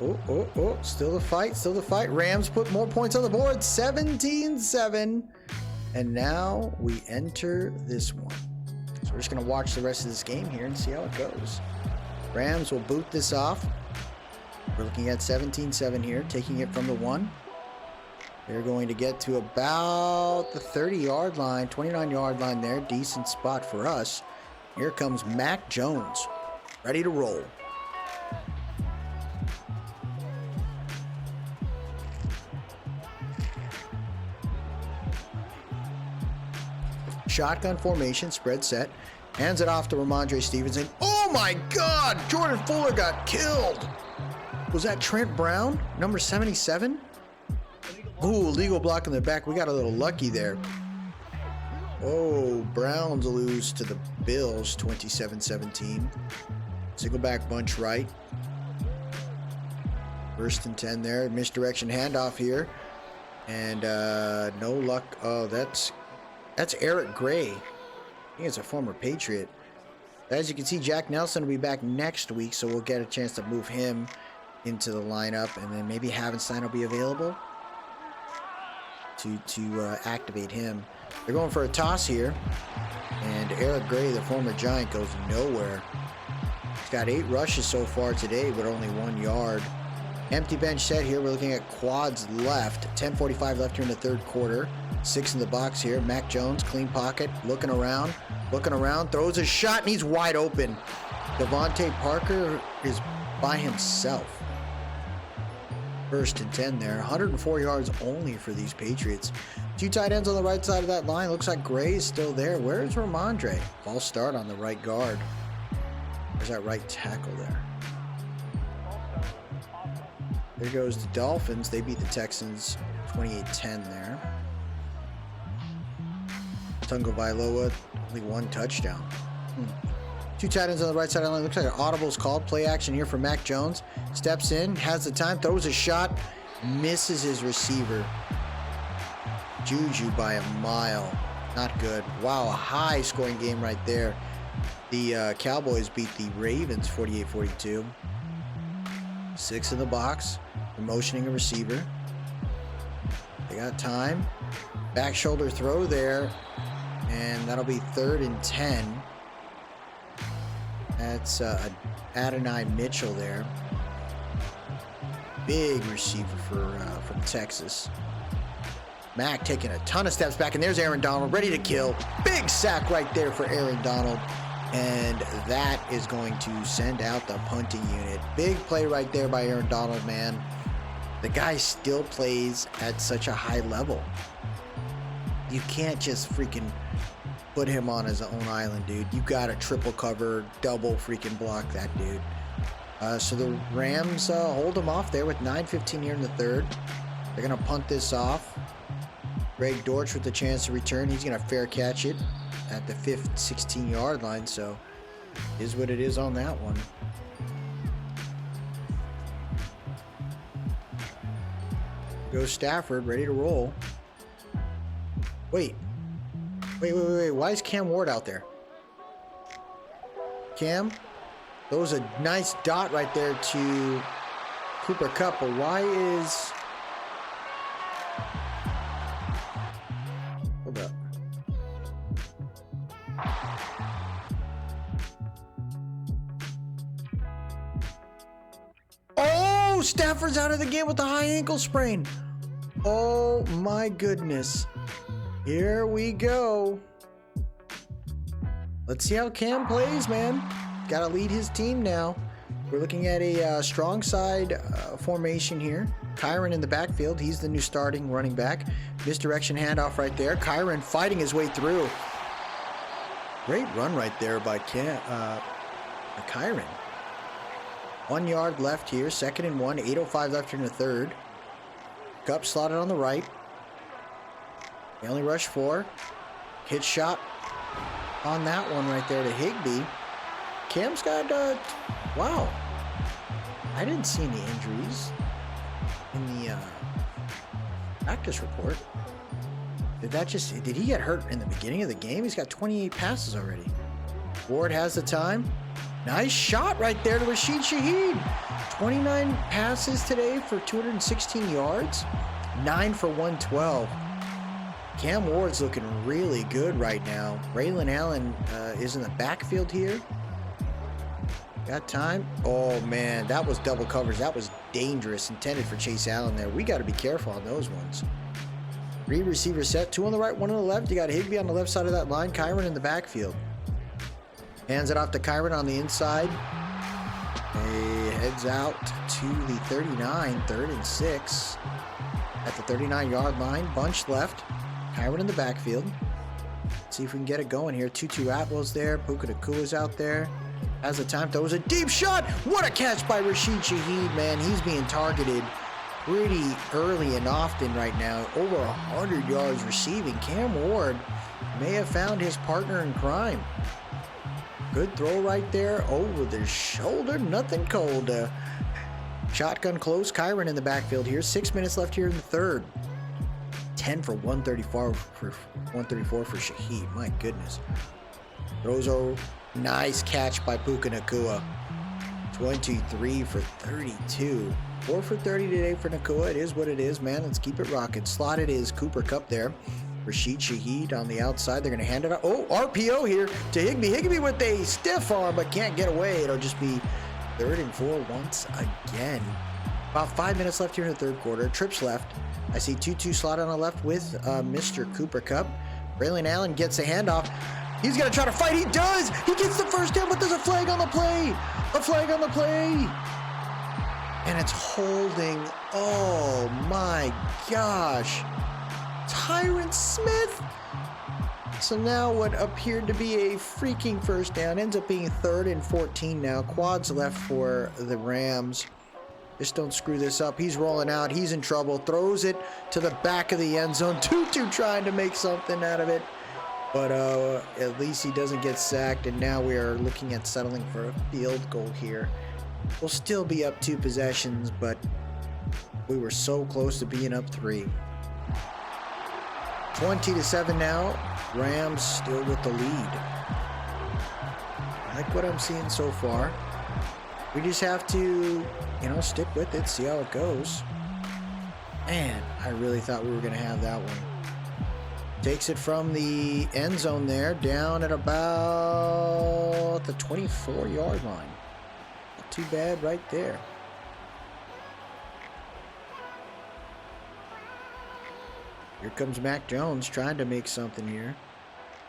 Oh, still the fight. Rams put more points on the board, 17-7. And now we enter this one. So we're just going to watch the rest of this game here and see how it goes. Rams will boot this off. We're looking at 17-7 here, taking it from the 1. They're going to get to about the 30-yard line, 29-yard line there. Decent spot for us. Here comes Mac Jones, ready to roll. Shotgun formation, spread set. Hands it off to Ramondre Stevenson. Oh my God! Jordan Fuller got killed! Was that Trent Brown? Number 77? Ooh, legal block in the back. We got a little lucky there. Oh, Browns lose to the Bills, 27-17. Single back bunch right. 1st and 10 there. Misdirection handoff here. And no luck. Oh, that's Eric Gray. I think it's a former Patriot. As you can see, Jack Nelson will be back next week, so we'll get a chance to move him into the lineup, and then maybe Havenstein will be available to activate him. They're going for a toss here, and Eric Gray, the former Giant, goes nowhere. He's got 8 rushes so far today, but only 1 yard. Empty bench set here. We're looking at quads left. 10:45 left here in the 3rd quarter. 6 in the box here. Mac Jones, clean pocket, looking around, throws a shot, and he's wide open. Devontae Parker is by himself. 1st and 10 there. 104 yards only for these Patriots. 2 tight ends on the right side of that line. Looks like Gray is still there. Where's Ramondre? False start on the right guard. Where's that right tackle there? There goes the Dolphins. They beat the Texans 28-10 there. Tungo Vailoa, only 1 touchdown. 2 tight ends on the right side of the line. Looks like an audible's called. Play action here for Mac Jones. Steps in, has the time, throws a shot, misses his receiver. Juju by a mile. Not good. Wow, a high scoring game right there. The Cowboys beat the Ravens 48-42. 6 in the box. They're motioning a receiver. They got time. Back shoulder throw there. And that'll be 3rd and 10. That's Adonai Mitchell there. Big receiver from Texas. Mac taking a ton of steps back, and there's Aaron Donald ready to kill. Big sack right there for Aaron Donald. And that is going to send out the punting unit. Big play right there by Aaron Donald, man. The guy still plays at such a high level. You can't just freaking put him on his own island, dude. You got to triple cover, double freaking block that dude. So the Rams hold him off there with 9:15 here in the 3rd. They're going to punt this off. Greg Dortch with the chance to return. He's going to fair catch it at the 5th 16-yard line. So is what it is on that one. Goes Stafford, ready to roll. Wait. Why is Cam Ward out there? Cam? That was a nice dot right there to Cooper Kupp, but why is... Hold up. Oh, Stafford's out of the game with the high ankle sprain. Oh my goodness. Here we go. Let's see how Cam plays, man. Got to lead his team now. We're looking at a strong side formation here. Kyron in the backfield. He's the new starting running back. Misdirection handoff right there. Kyron fighting his way through. Great run right there by Kyron. 1 yard left here. 2nd and 1. 8:05 left in the third. Cup slotted on the right. They only rush 4. Hit shot on that one right there to Higbee. Cam's got, wow. I didn't see any injuries in the practice report. Did he get hurt in the beginning of the game? He's got 28 passes already. Ward has the time. Nice shot right there to Rashid Shaheed. 29 passes today for 216 yards. 9 for 112. Cam Ward's looking really good right now. Braylon Allen is in the backfield here. Got time. Oh, man, that was double coverage. That was dangerous, intended for Chase Allen there. We got to be careful on those ones. 3 receivers set, 2 on the right, 1 on the left. You got Higbee on the left side of that line. Kyron in the backfield. Hands it off to Kyron on the inside. He heads out to the 39, 3rd and 6. At the 39-yard line, bunch left. Kyron in the backfield. Let's see if we can get it going here. Tutu Atwell's there. Puka Nakua's out there. Has the time, throws a deep shot. What a catch by Rashid Shaheed, man. He's being targeted pretty early and often right now. Over 100 yards receiving. Cam Ward may have found his partner in crime. Good throw right there over the shoulder. Nothing cold. Shotgun close. Kyron in the backfield here. 6 minutes left here in the third. 10 for 134 for Shaheed. My goodness. Throws a nice catch by Puka Nakua. 23 for 32. 4 for 30 today for Nakua. It is what it is, man. Let's keep it rocking. Slotted is Cooper Kupp there. Rashid Shaheed on the outside. They're going to hand it out. Oh, RPO here to Higbee. Higbee with a stiff arm, but can't get away. It'll just be 3rd and 4 once again. About 5 minutes left here in the third quarter. Trips left. I see Tutu slotted on the left with Mr. Cooper Kupp. Braylon Allen gets a handoff. He's going to try to fight. He does. He gets the first down, but there's a flag on the play. A flag on the play. And it's holding. Oh, my gosh. Tyron Smith. So now what appeared to be a freaking first down ends up being 3rd and 14 now. Quads left for the Rams. Just don't screw this up. He's rolling out. He's in trouble. Throws it to the back of the end zone. Tutu trying to make something out of it. But at least he doesn't get sacked. And now we are looking at settling for a field goal here. We'll still be up 2 possessions, but we were so close to being up 3. 20-7 now. Rams still with the lead. I like what I'm seeing so far. We just have to, stick with it, see how it goes. Man, I really thought we were going to have that one. Takes it from the end zone there, down at about the 24-yard line. Not too bad right there. Here comes Mac Jones trying to make something here.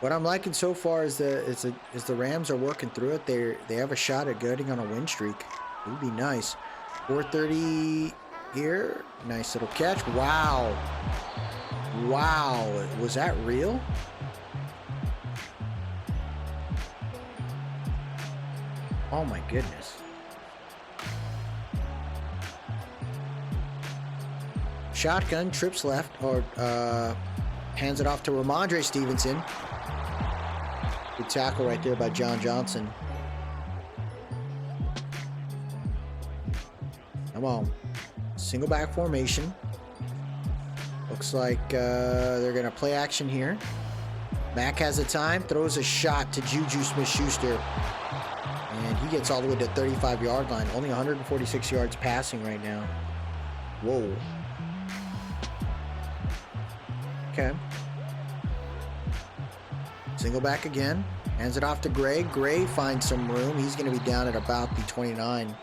What I'm liking so far is the Rams are working through it. They have a shot at getting on a win streak. It would be nice. 4:30 here. Nice little catch. Wow. Wow. Was that real? Oh my goodness. Shotgun, trips left, or hands it off to Ramondre Stevenson. Good tackle right there by John Johnson. Come on. Single back formation. Looks like they're going to play action here. Mac has the time, throws a shot to Juju Smith-Schuster. And he gets all the way to the 35-yard line. Only 146 yards passing right now. Whoa. Okay. Single back again. Hands it off to Gray. Gray finds some room. He's going to be down at about the 29.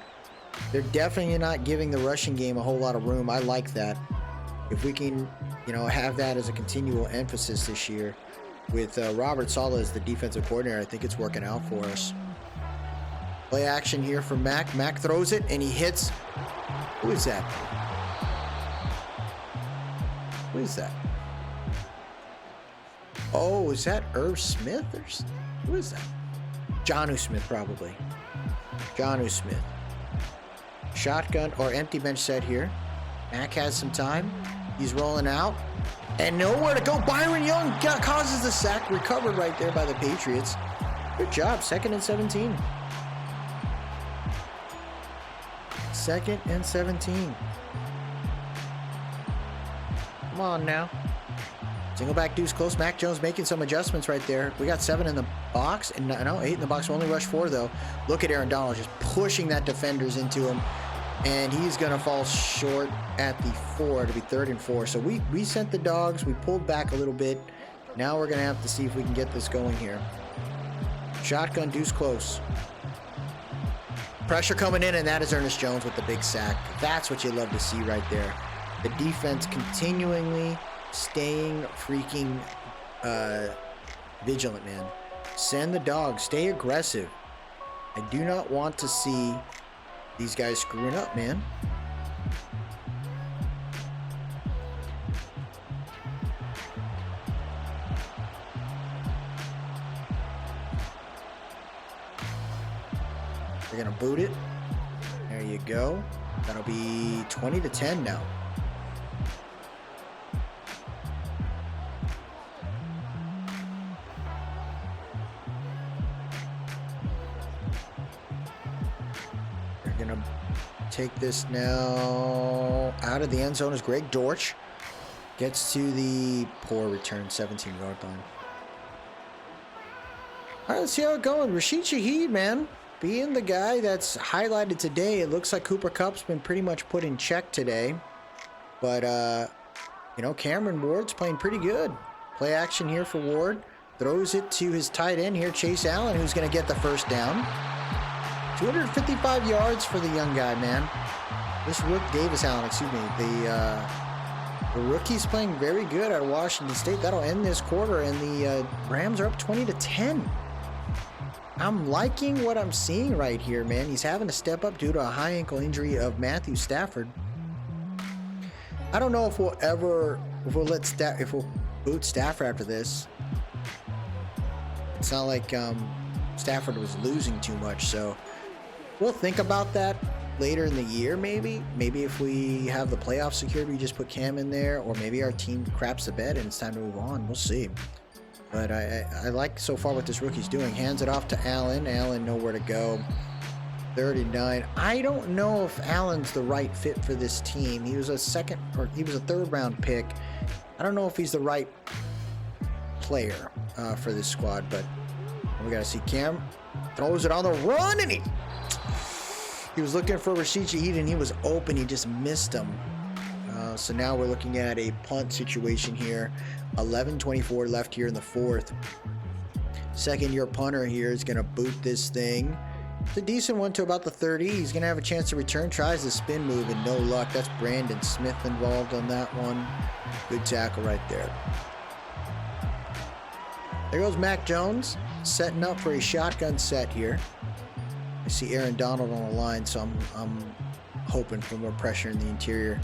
They're definitely not giving the rushing game a whole lot of room. I like that. If we can, have that as a continual emphasis this year, with Robert Saleh as the defensive coordinator, I think it's working out for us. Play action here for Mac. Mac throws it, and he hits. Who is that? Who is that? Oh, is that Irv Smith? Who is that? Jonnu Smith, probably. Jonnu Smith. Shotgun or empty bench set here. Mac has some time. He's rolling out. And nowhere to go. Byron Young causes the sack. Recovered right there by the Patriots. Good job. 2nd and 17. 2nd and 17. Come on now. Single back deuce close. Mac Jones making some adjustments right there. We got 7 in the box. And no, 8 in the box. We only rushed 4 though. Look at Aaron Donald just pushing that defenders into him. And he's going to fall short at the 4. It'll be 3rd and 4. So we sent the dogs. We pulled back a little bit. Now we're going to have to see if we can get this going here. Shotgun deuce close. Pressure coming in, and that is Ernest Jones with the big sack. That's what you love to see right there. The defense continually staying freaking vigilant, man. Send the dogs. Stay aggressive. I do not want to see these guys screwing up, man. They're gonna boot it. There you go. That'll be 20-10 now. Take this now out of the end zone as Greg Dortch gets to the poor return, 17-yard line. All right, let's see how it's going. Rashid Shaheed, man, being the guy that's highlighted today. It looks like Cooper Kupp's been pretty much put in check today. But, you know, Cameron Ward's playing pretty good. Play action here for Ward. Throws it to his tight end here, Chase Allen, who's going to get the first down. 255 yards for the young guy, man. This Davis Allen, excuse me. The rookie's playing very good out of Washington State. That'll end this quarter, and the Rams are up 20-10. I'm liking what I'm seeing right here, man. He's having to step up due to a high ankle injury of Matthew Stafford. I don't know if we'll boot Stafford after this. It's not like Stafford was losing too much, so we'll think about that later in the year, maybe. Maybe if we have the playoffs secured, we just put Cam in there, or maybe our team craps the bed and it's time to move on. We'll see. But I like so far what this rookie's doing. Hands it off to Allen. Allen nowhere to go. 39. I don't know if Allen's the right fit for this team. He was a 3rd round pick. I don't know if he's the right player for this squad, but we got to see. Cam throws it on the run, and he was looking for Rashid Shaheed, and he was open. He just missed him. So now we're looking at a punt situation here. 11:24 left here in the 4th. Second-year punter here is going to boot this thing. It's a decent one to about the 30. He's going to have a chance to return. Tries the spin move, and no luck. That's Brandon Smith involved on that one. Good tackle right there. There goes Mac Jones, setting up for a shotgun set here. I see Aaron Donald on the line, so I'm hoping for more pressure in the interior.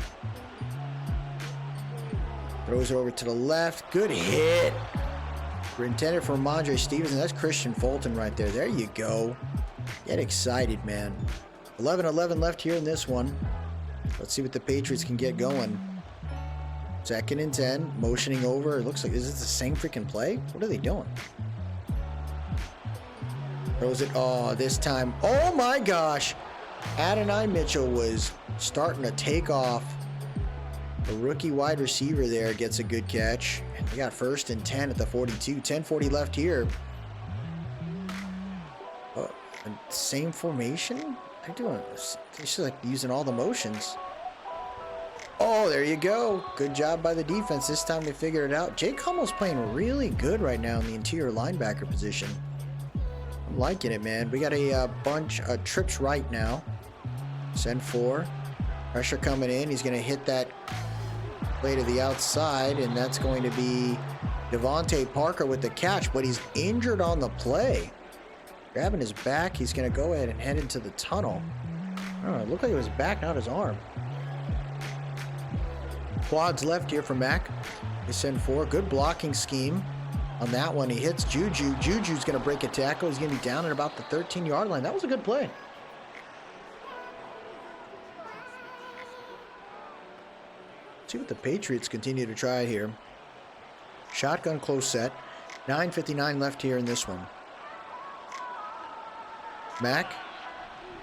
Throws it over to the left. Good hit. We're intended for Ramondre Stevenson. That's Christian Fulton right there. There you go. Get excited, man. 11-11 left here in this one. Let's see what the Patriots can get going. 2nd and 10. Motioning over. It looks like, is this the same freaking play? What are they doing? Throws it. Oh, this time. Oh my gosh. Adonai Mitchell was starting to take off. The rookie wide receiver there gets a good catch. And we got 1st and 10 at the 42. 10:40 left here. Oh, same formation? They're doing this. They're just like using all the motions. Oh, there you go. Good job by the defense. This time they figured it out. Jake Hummel's playing really good right now in the interior linebacker position. I'm liking it, man. We got a bunch of trips right now. Send 4. Pressure coming in. He's going to hit that play to the outside, and that's going to be Devontae Parker with the catch, but he's injured on the play. Grabbing his back, he's going to go ahead and head into the tunnel. I don't know, it looked like it was back, not his arm. Quads left here for Mac. They send 4. Good blocking scheme on that one. He hits Juju. Juju's going to break a tackle. He's going to be down at about the 13-yard line. That was a good play. See what the Patriots continue to try here. Shotgun close set. 9:59 left here in this one. Mac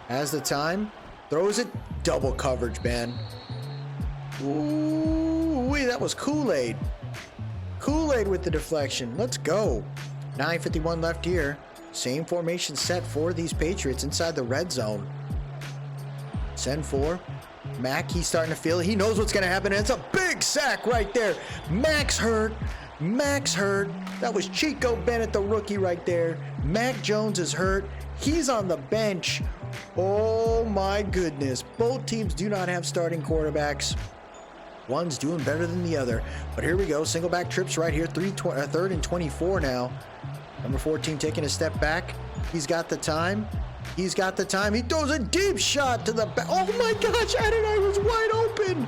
has the time. Throws it. Double coverage, man. Ooh, that was Kool-Aid. Kool-Aid with the deflection. Let's go. 9:51 left here. Same formation set for these Patriots inside the red zone. Send 4. Mac, he's starting to feel it. He knows what's going to happen. And it's a big sack right there. Mac's hurt. Mac's hurt. That was Chico Bennett, the rookie right there. Mac Jones is hurt. He's on the bench. Oh my goodness. Both teams do not have starting quarterbacks. One's doing better than the other. But here we go. Single back trips right here. 3rd and 24 now. Number 14 taking a step back. He's got the time. He's got the time. He throws a deep shot to the back. Oh my gosh, Adonai was wide open.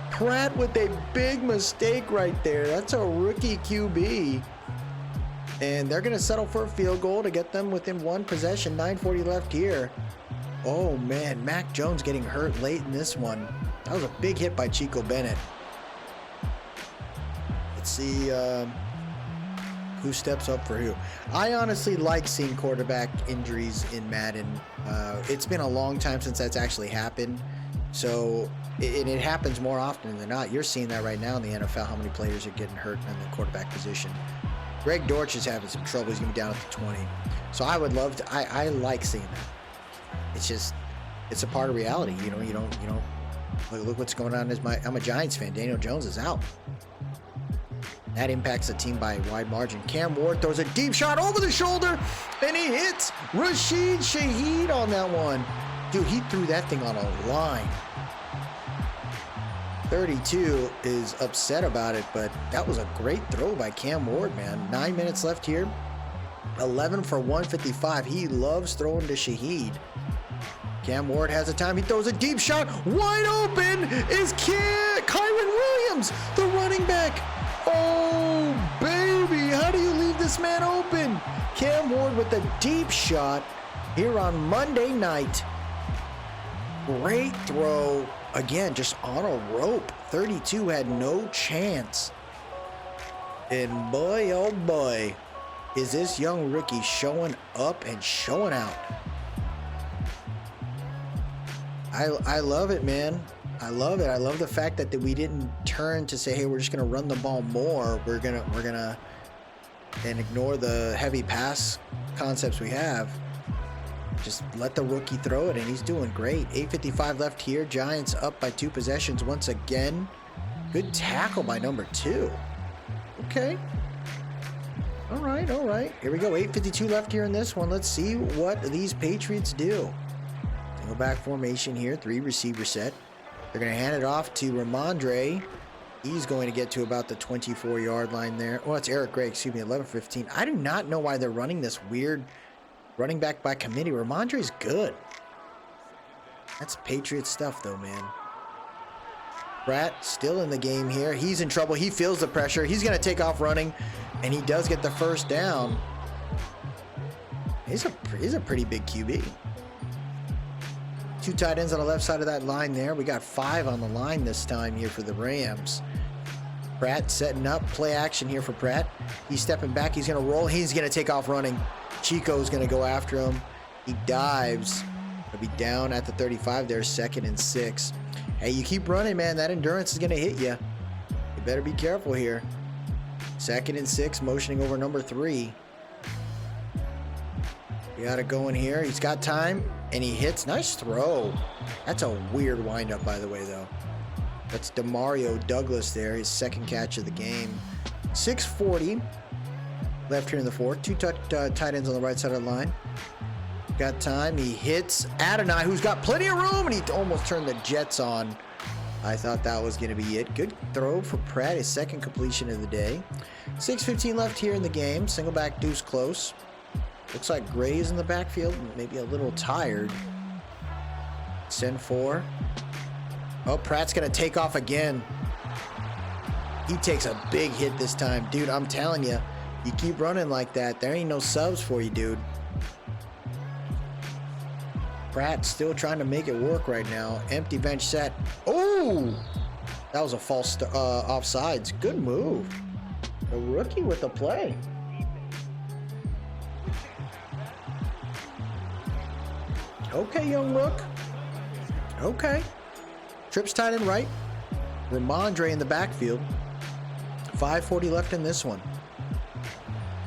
Pratt with a big mistake right there. That's a rookie QB. And they're going to settle for a field goal to get them within one possession. 9:40 left here. Oh man, Mac Jones getting hurt late in this one. That was a big hit by Chico Bennett. Let's see who steps up for who. I honestly like seeing quarterback injuries in Madden. It's been a long time since that's actually happened. So it happens more often than not. You're seeing that right now in the NFL, how many players are getting hurt in the quarterback position. Greg Dortch is having some trouble. He's going to be down at the 20. So I would love to, I like seeing that. It's just, it's a part of reality. You don't, look what's going on. I'm a Giants fan. Daniel Jones is out. That impacts the team by a wide margin. Cam Ward throws a deep shot over the shoulder, and he hits Rashid Shaheed on that one. Dude, he threw that thing on a line. 32 is upset about it, but that was a great throw by Cam Ward, man. 9 minutes left here. 11 for 155. He loves throwing to Shaheed. Cam Ward has the time. He throws a deep shot. Wide open is Kyron Williams, the running back. Oh, baby. How do you leave this man open? Cam Ward with a deep shot here on Monday night. Great throw. Again, just on a rope. 32 had no chance. And boy, oh boy, is this young rookie showing up and showing out. I love it, man. I love it. I love the fact that we didn't turn to say, hey, we're just going to run the ball more. We're gonna and ignore the heavy pass concepts we have. Just let the rookie throw it, and he's doing great. 8:55 left here. Giants up by 2 possessions once again. Good tackle by number 2. Okay. All right. Here we go. 8:52 left here in this one. Let's see what these Patriots do. Single back formation here. 3 receiver set. They're going to hand it off to Ramondre. He's going to get to about the 24-yard line there. Oh, it's Eric Gray. Excuse me. 11:15. I do not know why they're running this weird running back by committee. Ramondre's good. That's Patriot stuff, though, man. Pratt still in the game here. He's in trouble. He feels the pressure. He's going to take off running, and he does get the first down. He's a pretty big QB. 2 tight ends on the left side of that line there. We got 5 on the line this time here for the Rams. Pratt setting up. Play action here for Pratt. He's stepping back. He's going to roll. He's going to take off running. Chico's going to go after him. He dives. He'll be down at the 35 there, 2nd and 6. Hey, you keep running, man. That endurance is going to hit you. You better be careful here. 2nd and 6, motioning over number 3. We got it going here. He's got time, and he hits. Nice throw. That's a weird windup, by the way, though. That's Demario Douglas there, his 2nd catch of the game. 6:40 left here in the 4th. 2 tight ends on the right side of the line. Got time. He hits Adonai, who's got plenty of room, and he almost turned the Jets on. I thought that was going to be it. Good throw for Pratt, his second completion of the day. 6:15 left here in the game. Single back deuce close. Looks like Gray's in the backfield, maybe a little tired. Send 4. Oh, Pratt's going to take off again. He takes a big hit this time. Dude, I'm telling you, you keep running like that, there ain't no subs for you, dude. Pratt still trying to make it work right now. Empty bench set. Oh! That was a false offsides. Good move. A rookie with the play. Okay, young rook. Okay. Trips tight end right. Ramondre in the backfield. 5:40 left in this one.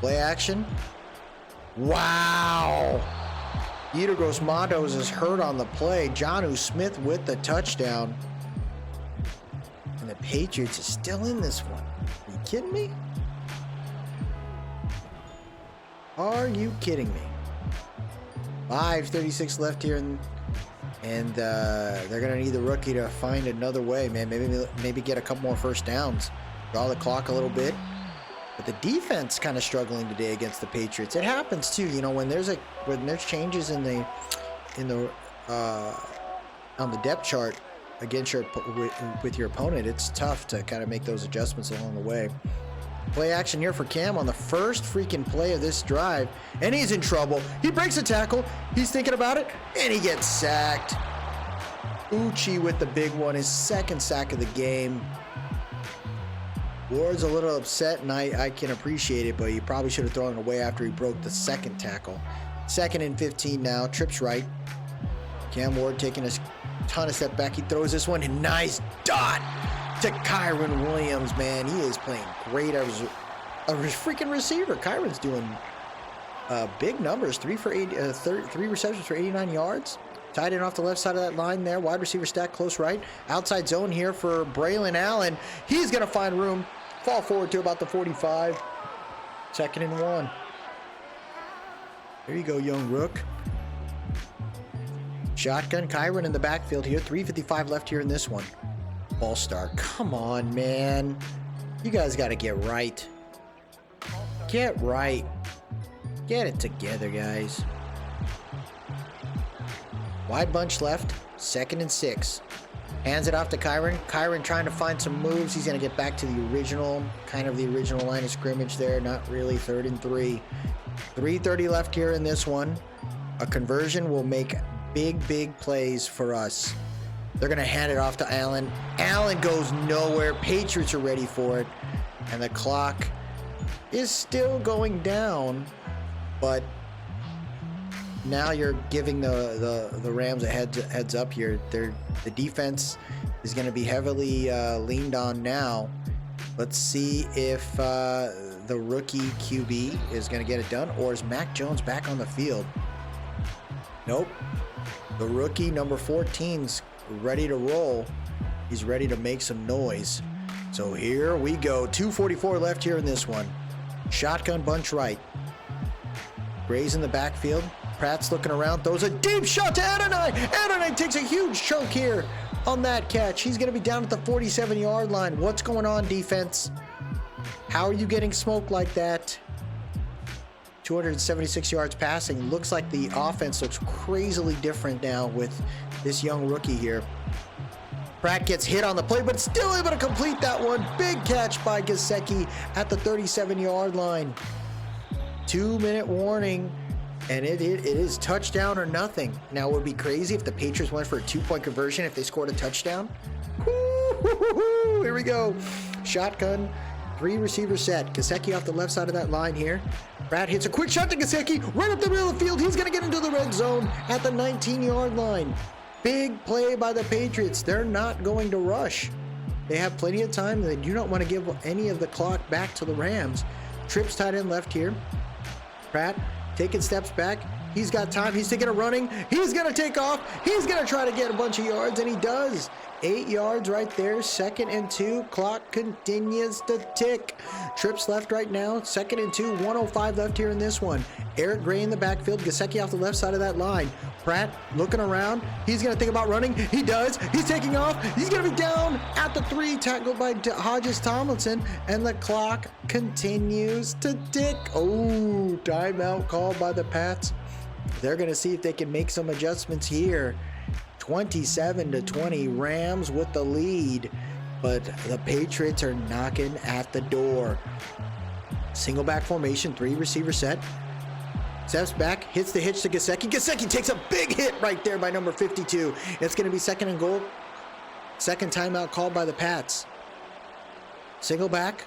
Play action. Wow! Yidogros Matos is hurt on the play. Jonnu Smith with the touchdown. And the Patriots is still in this one. Are you kidding me? Are you kidding me? 5:36 left here, and they're gonna need the rookie to find another way, man. Maybe get a couple more first downs, draw the clock a little bit. But the defense kind of struggling today against the Patriots. It happens too, you know, when there's changes in the on the depth chart against with your opponent. It's tough to kind of make those adjustments along the way. Play action here for Cam on the first freaking play of this drive, and he's in trouble. He breaks a tackle. He's thinking about it, and he gets sacked. Uchi with the big one, his second sack of the game. Ward's a little upset, and I can appreciate it, but he probably should have thrown it away after he broke the second tackle. 2nd and 15 now. Trips right. Cam Ward taking a ton of step back. He throws this one, and nice dot to Kyron Williams, man. He is playing great as a freaking receiver. Kyron's doing big numbers. 3 receptions for 89 yards. Tight end off the left side of that line there. Wide receiver stack close right. Outside zone here for Braylon Allen. He's going to find room. Fall forward to about the 45. 2nd and 1. There you go, young rook. Shotgun. Kyron in the backfield here. 3:55 left here in this one. Ball star. Come on, man. You guys got to get right. Get right. Get it together, guys. Wide bunch left. 2nd and 6. Hands it off to Kyron. Kyron trying to find some moves. He's going to get back to the original line of scrimmage there. Not really. 3rd and 3. 3:30 left here in this one. A conversion will make big plays for us. They're going to hand it off to Allen. Allen goes nowhere. Patriots are ready for it. And the clock is still going down. But now you're giving the Rams a heads up here. The defense is going to be heavily leaned on now. Let's see if the rookie QB is going to get it done, or is Mac Jones back on the field? Nope. The rookie, number 14's ready to roll. He's ready to make some noise. So here we go. 2:44 left here in this one. Shotgun bunch right. Gray's in the backfield. Pratt's looking around, throws a deep shot to Adonai. Adonai takes a huge chunk here on that catch. He's going to be down at the 47-yard line. What's going on, defense? How are you getting smoked like that? 276 yards passing. Looks like the offense looks crazily different now with this young rookie here. Pratt gets hit on the play, but still able to complete that one. Big catch by Gesicki at the 37-yard line. 2-minute warning, and it is touchdown or nothing. Now, it would be crazy if the Patriots went for a 2-point conversion if they scored a touchdown. Here we go. Shotgun, 3 receiver set. Gesicki off the left side of that line here. Pratt hits a quick shot to Gesicki right up the middle of the field. He's going to get into the red zone at the 19-yard line. Big play by the Patriots. They're not going to rush. They have plenty of time. They do not want to give any of the clock back to the Rams. Trips tight end left here. Pratt taking steps back. He's got time. He's thinking of running. He's going to take off. He's going to try to get a bunch of yards, and he does. 8 yards right there. 2nd and 2. Clock continues to tick. Trips left right now. 2nd and 2. 105 left here in this one. Eric Gray in the backfield. Gesicki off the left side of that line. Pratt looking around. He's going to think about running. He does. He's taking off. He's going to be down at the 3. Tackled by Hodges Tomlinson. And the clock continues to tick. Oh, timeout called by the Pats. They're going to see if they can make some adjustments here. 27-20, Rams with the lead, but the Patriots are knocking at the door. Single back formation, 3 receiver set. Steps back, hits the hitch to Gesicki. Gesicki takes a big hit right there by number 52. It's going to be 2nd and goal. 2nd timeout called by the Pats. Single back.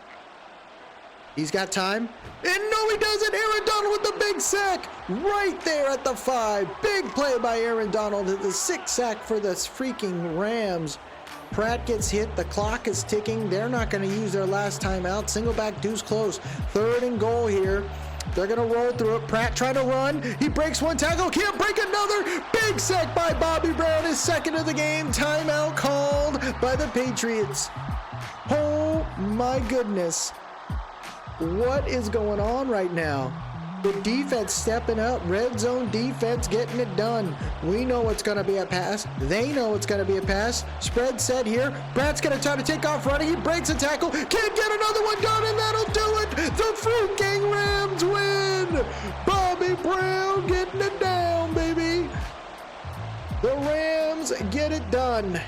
He's got time. And no, he doesn't. Aaron Donald with the big sack right there at the 5. Big play by Aaron Donald. The 6th sack for the freaking Rams. Pratt gets hit. The clock is ticking. They're not going to use their last timeout. Single back, deuce close. 3rd and goal here. They're going to roll through it. Pratt trying to run. He breaks one tackle. Can't break another. Big sack by Bobby Brown. His 2nd of the game. Timeout called by the Patriots. Oh my goodness. What is going on right now? The defense stepping up. Red zone defense getting it done. We know it's going to be a pass. They know it's going to be a pass. Spread set here. Pratt's going to try to take off running. He breaks a tackle. Can't get another one done, and that'll do it. The freaking Rams win. Bobby Brown getting it down, baby. The Rams get it done.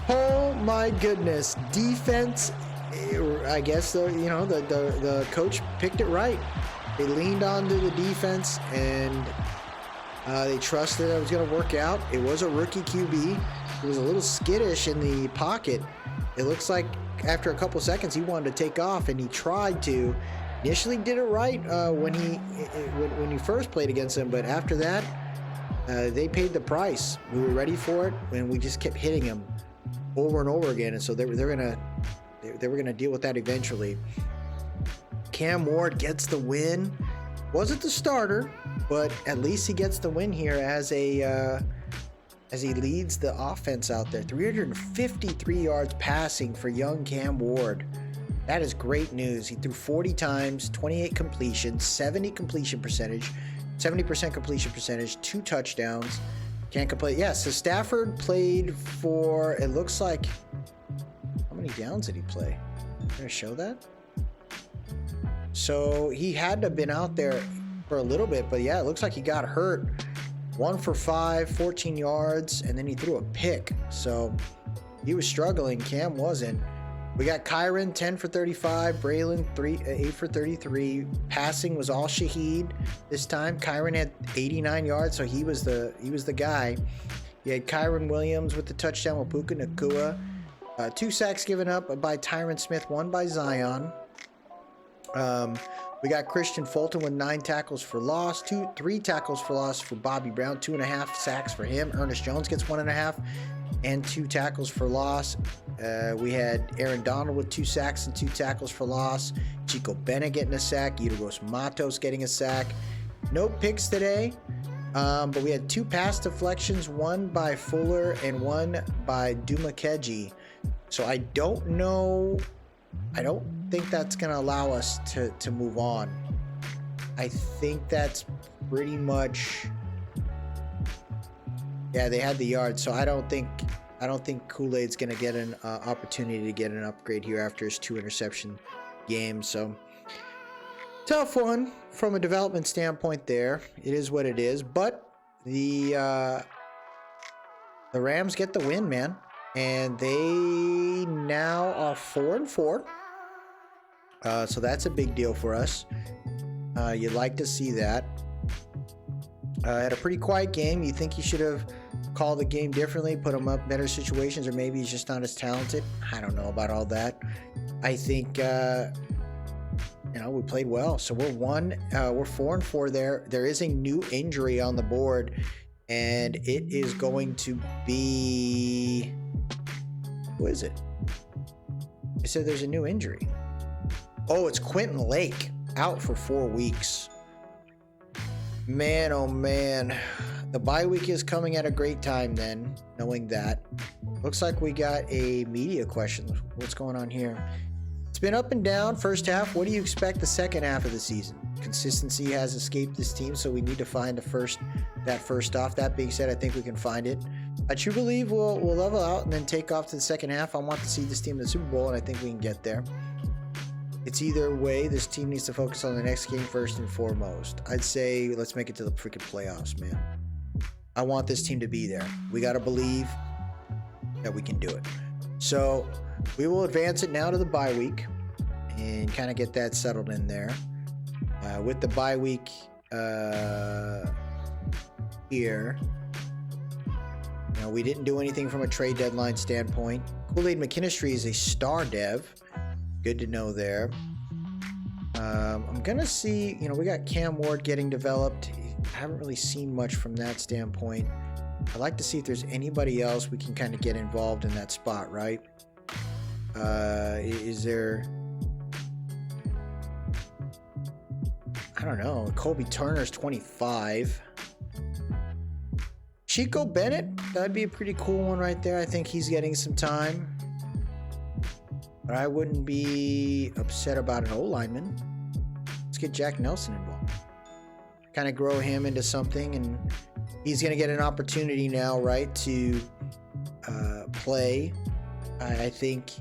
Oh my goodness. Defense, I guess the coach picked it right. They leaned onto the defense and they trusted it was going to work out. It was a rookie QB. He was a little skittish in the pocket. It looks like after a couple seconds he wanted to take off, and he tried to. Initially did it right when he first played against them, but after that they paid the price. We were ready for it, and we just kept hitting them over and over again, and so they were gonna deal with that eventually. Cam Ward gets the win. Wasn't the starter, but at least he gets the win here as he leads the offense out there. 353 yards passing for young Cam Ward. That is great news. He threw 40 times, 28 completions, 70% completion percentage, 2 touchdowns. Can't complain. Yeah, so Stafford played for, it looks like, how many downs did he play? Can I show that? So he had to have been out there for a little bit, but yeah, it looks like he got hurt. 1 for 5, 14 yards, and then he threw a pick. So he was struggling. Cam wasn't. We got Kyron, 10 for 35. Braylon, 8 for 33. Passing was all Shaheed this time. Kyron had 89 yards, so he was the guy. You had Kyron Williams with the touchdown with Puka Nacua. 2 sacks given up by Tyron Smith, 1 by Zion. We got Christian Fulton with 9 tackles for loss, 3 tackles for loss for Bobby Brown, 2.5 sacks for him. Ernest Jones gets 1.5 and 2 tackles for loss. We had Aaron Donald with 2 sacks and 2 tackles for loss. Chico Bennett getting a sack. Yudogos Matos getting a sack. No picks today, but we had 2 pass deflections, 1 by Fuller and 1 by Dumakeji. So I don't know. I don't think that's going to allow us to move on. I think that's pretty much, yeah, they had the yards. So I don't think Kool-Aid's going to get an opportunity to get an upgrade here after his 2 interception game. So tough one from a development standpoint there. It is what it is, but the Rams get the win, man. And they now are 4-4. So that's a big deal for us. You'd like to see that. Had a pretty quiet game. You think he should have called the game differently, put him up better situations, or maybe he's just not as talented. I don't know about all that. I think we played well. So we're 4-4 there. There is a new injury on the board, and it is going to be, who is it? It said there's a new injury. Oh, it's Quentin Lake, out for 4 weeks. Man, oh man. The bye week is coming at a great time then, knowing that. Looks like we got a media question. What's going on here? It's been up and down first half. What do you expect the second half of the season? Consistency has escaped this team, so we need to find that first off. That being said, I think we can find it. I do believe we'll level out and then take off to the second half. I want to see this team in the Super Bowl, and I think we can get there. It's either way. This team needs to focus on the next game first and foremost. I'd say let's make it to the freaking playoffs, man. I want this team to be there. We got to believe that we can do it. So we will advance it now to the bye week and kind of get that settled in there. With the bye week here, you know, we didn't do anything from a trade deadline standpoint. Kool-Aid McKinstry is a star dev. Good to know there. I'm going to see, you know, we got Cam Ward getting developed. I haven't really seen much from that standpoint. I'd like to see if there's anybody else we can kind of get involved in that spot, right? Is there... I don't know. Colby Turner's 25. Chico Bennett, that'd be a pretty cool one right there. I think he's getting some time. But I wouldn't be upset about an O-lineman. Let's get Jack Nelson involved. Kind of grow him into something, and he's going to get an opportunity now, right, to play. I think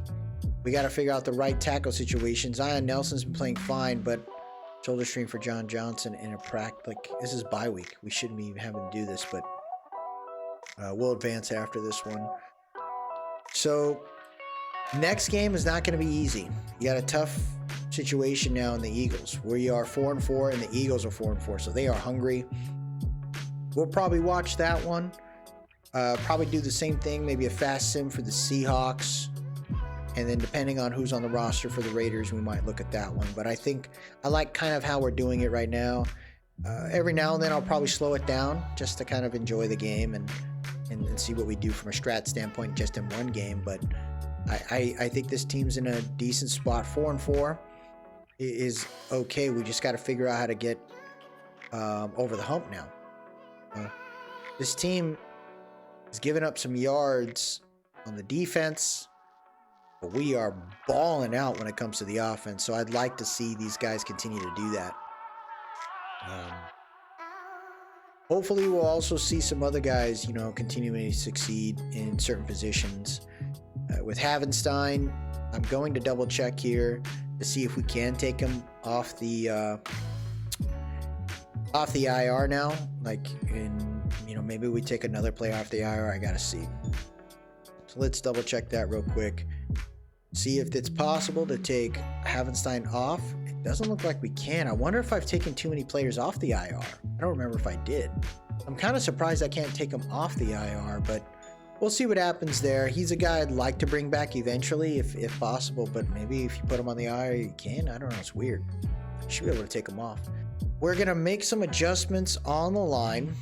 we got to figure out the right tackle situation. Zion Nelson's been playing fine, but shoulder strain for John Johnson in a practice. Like, this is bye week. We shouldn't be having to do this, but we'll advance after this one. So next game is not going to be easy. You got a tough situation now in the Eagles. We are 4-4 and the Eagles are 4-4, so they are hungry. We'll probably watch that one. Probably do the same thing, maybe a fast sim for the Seahawks. And then depending on who's on the roster for the Raiders, we might look at that one. But I think I like kind of how we're doing it right now. Every now and then I'll probably slow it down just to kind of enjoy the game and see what we do from a strat standpoint just in one game. But I think this team's in a decent spot. 4-4 is okay. We just got to figure out how to get over the hump now. This team has given up some yards on the defense, but we are balling out when it comes to the offense. So I'd like to see these guys continue to do that. Hopefully we'll also see some other guys, you know, continuing to succeed in certain positions. With Havenstein, I'm going to double check here to see if we can take him off the IR now. Like, you know, maybe we take another player off the IR. I gotta see. So let's double check that real quick. See if it's possible to take Havenstein off. It doesn't look like we can. I wonder if I've taken too many players off the IR. I don't remember if I did. I'm kind of surprised I can't take him off the IR, but we'll see what happens there. He's a guy I'd like to bring back eventually if possible, but maybe if you put him on the IR, you can. I don't know. It's weird. You should be able to take him off. We're going to make some adjustments on the line.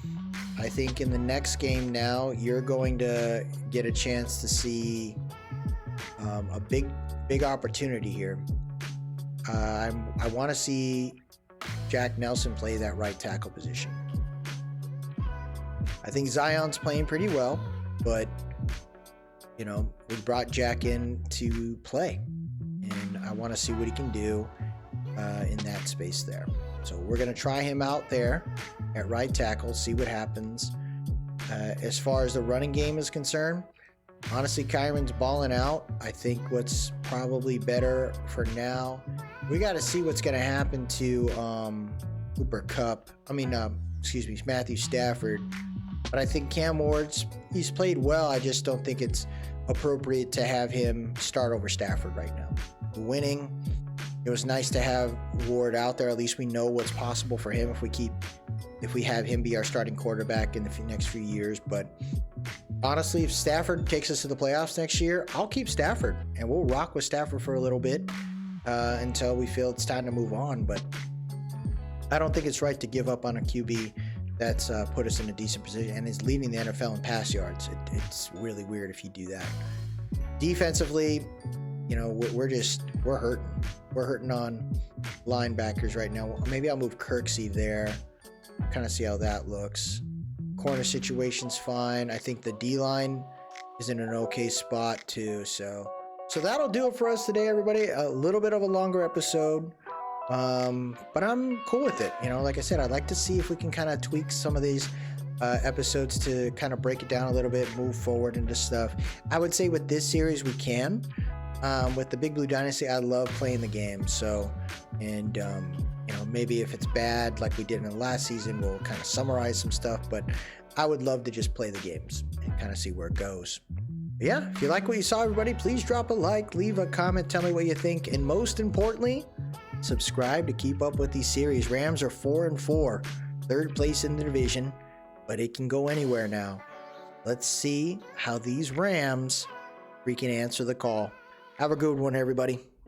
I think in the next game now, you're going to get a chance to see a big opportunity here. I want to see Jack Nelson play that right tackle position. I think Zion's playing pretty well, but you know, we brought Jack in to play, and I want to see what he can do in that space there. So we're going to try him out there at right tackle, see what happens. As far as the running game is concerned, honestly, Kyron's balling out. I think what's probably better for now, we got to see what's going to happen to Matthew Stafford. But I think Cam Ward's, he's played well. I just don't think it's appropriate to have him start over Stafford right now. Winning, it was nice to have Ward out there. At least we know what's possible for him if we have him be our starting quarterback in the next few years. But honestly, if Stafford takes us to the playoffs next year, I'll keep Stafford, and we'll rock with Stafford for a little bit until we feel it's time to move on. But I don't think it's right to give up on a QB that's put us in a decent position and is leading the NFL in pass yards. It's really weird if you do that. Defensively, you know, we're hurting. We're hurting on linebackers right now. Maybe I'll move Kirksey there. kind of see how that looks. Corner situation's fine. I think the D-line is in an okay spot too. So that'll do it for us today, everybody. A little bit of a longer episode, but I'm cool with it. Like I said, I'd like to see if we can kind of tweak some of these episodes to kind of break it down a little bit, move forward into stuff. I would say with this series we can. With the Big Blue Dynasty, I love playing the game. So, and maybe if it's bad like we did in the last season, we'll kind of summarize some stuff. But I would love to just play the games and kind of see where it goes. But yeah, if you like what you saw, everybody, please drop a like, leave a comment, tell me what you think, and most importantly, subscribe to keep up with these series. Rams are 4-4, third place in the division, but it can go anywhere now. Let's see how these Rams freaking answer the call. Have a good one, everybody.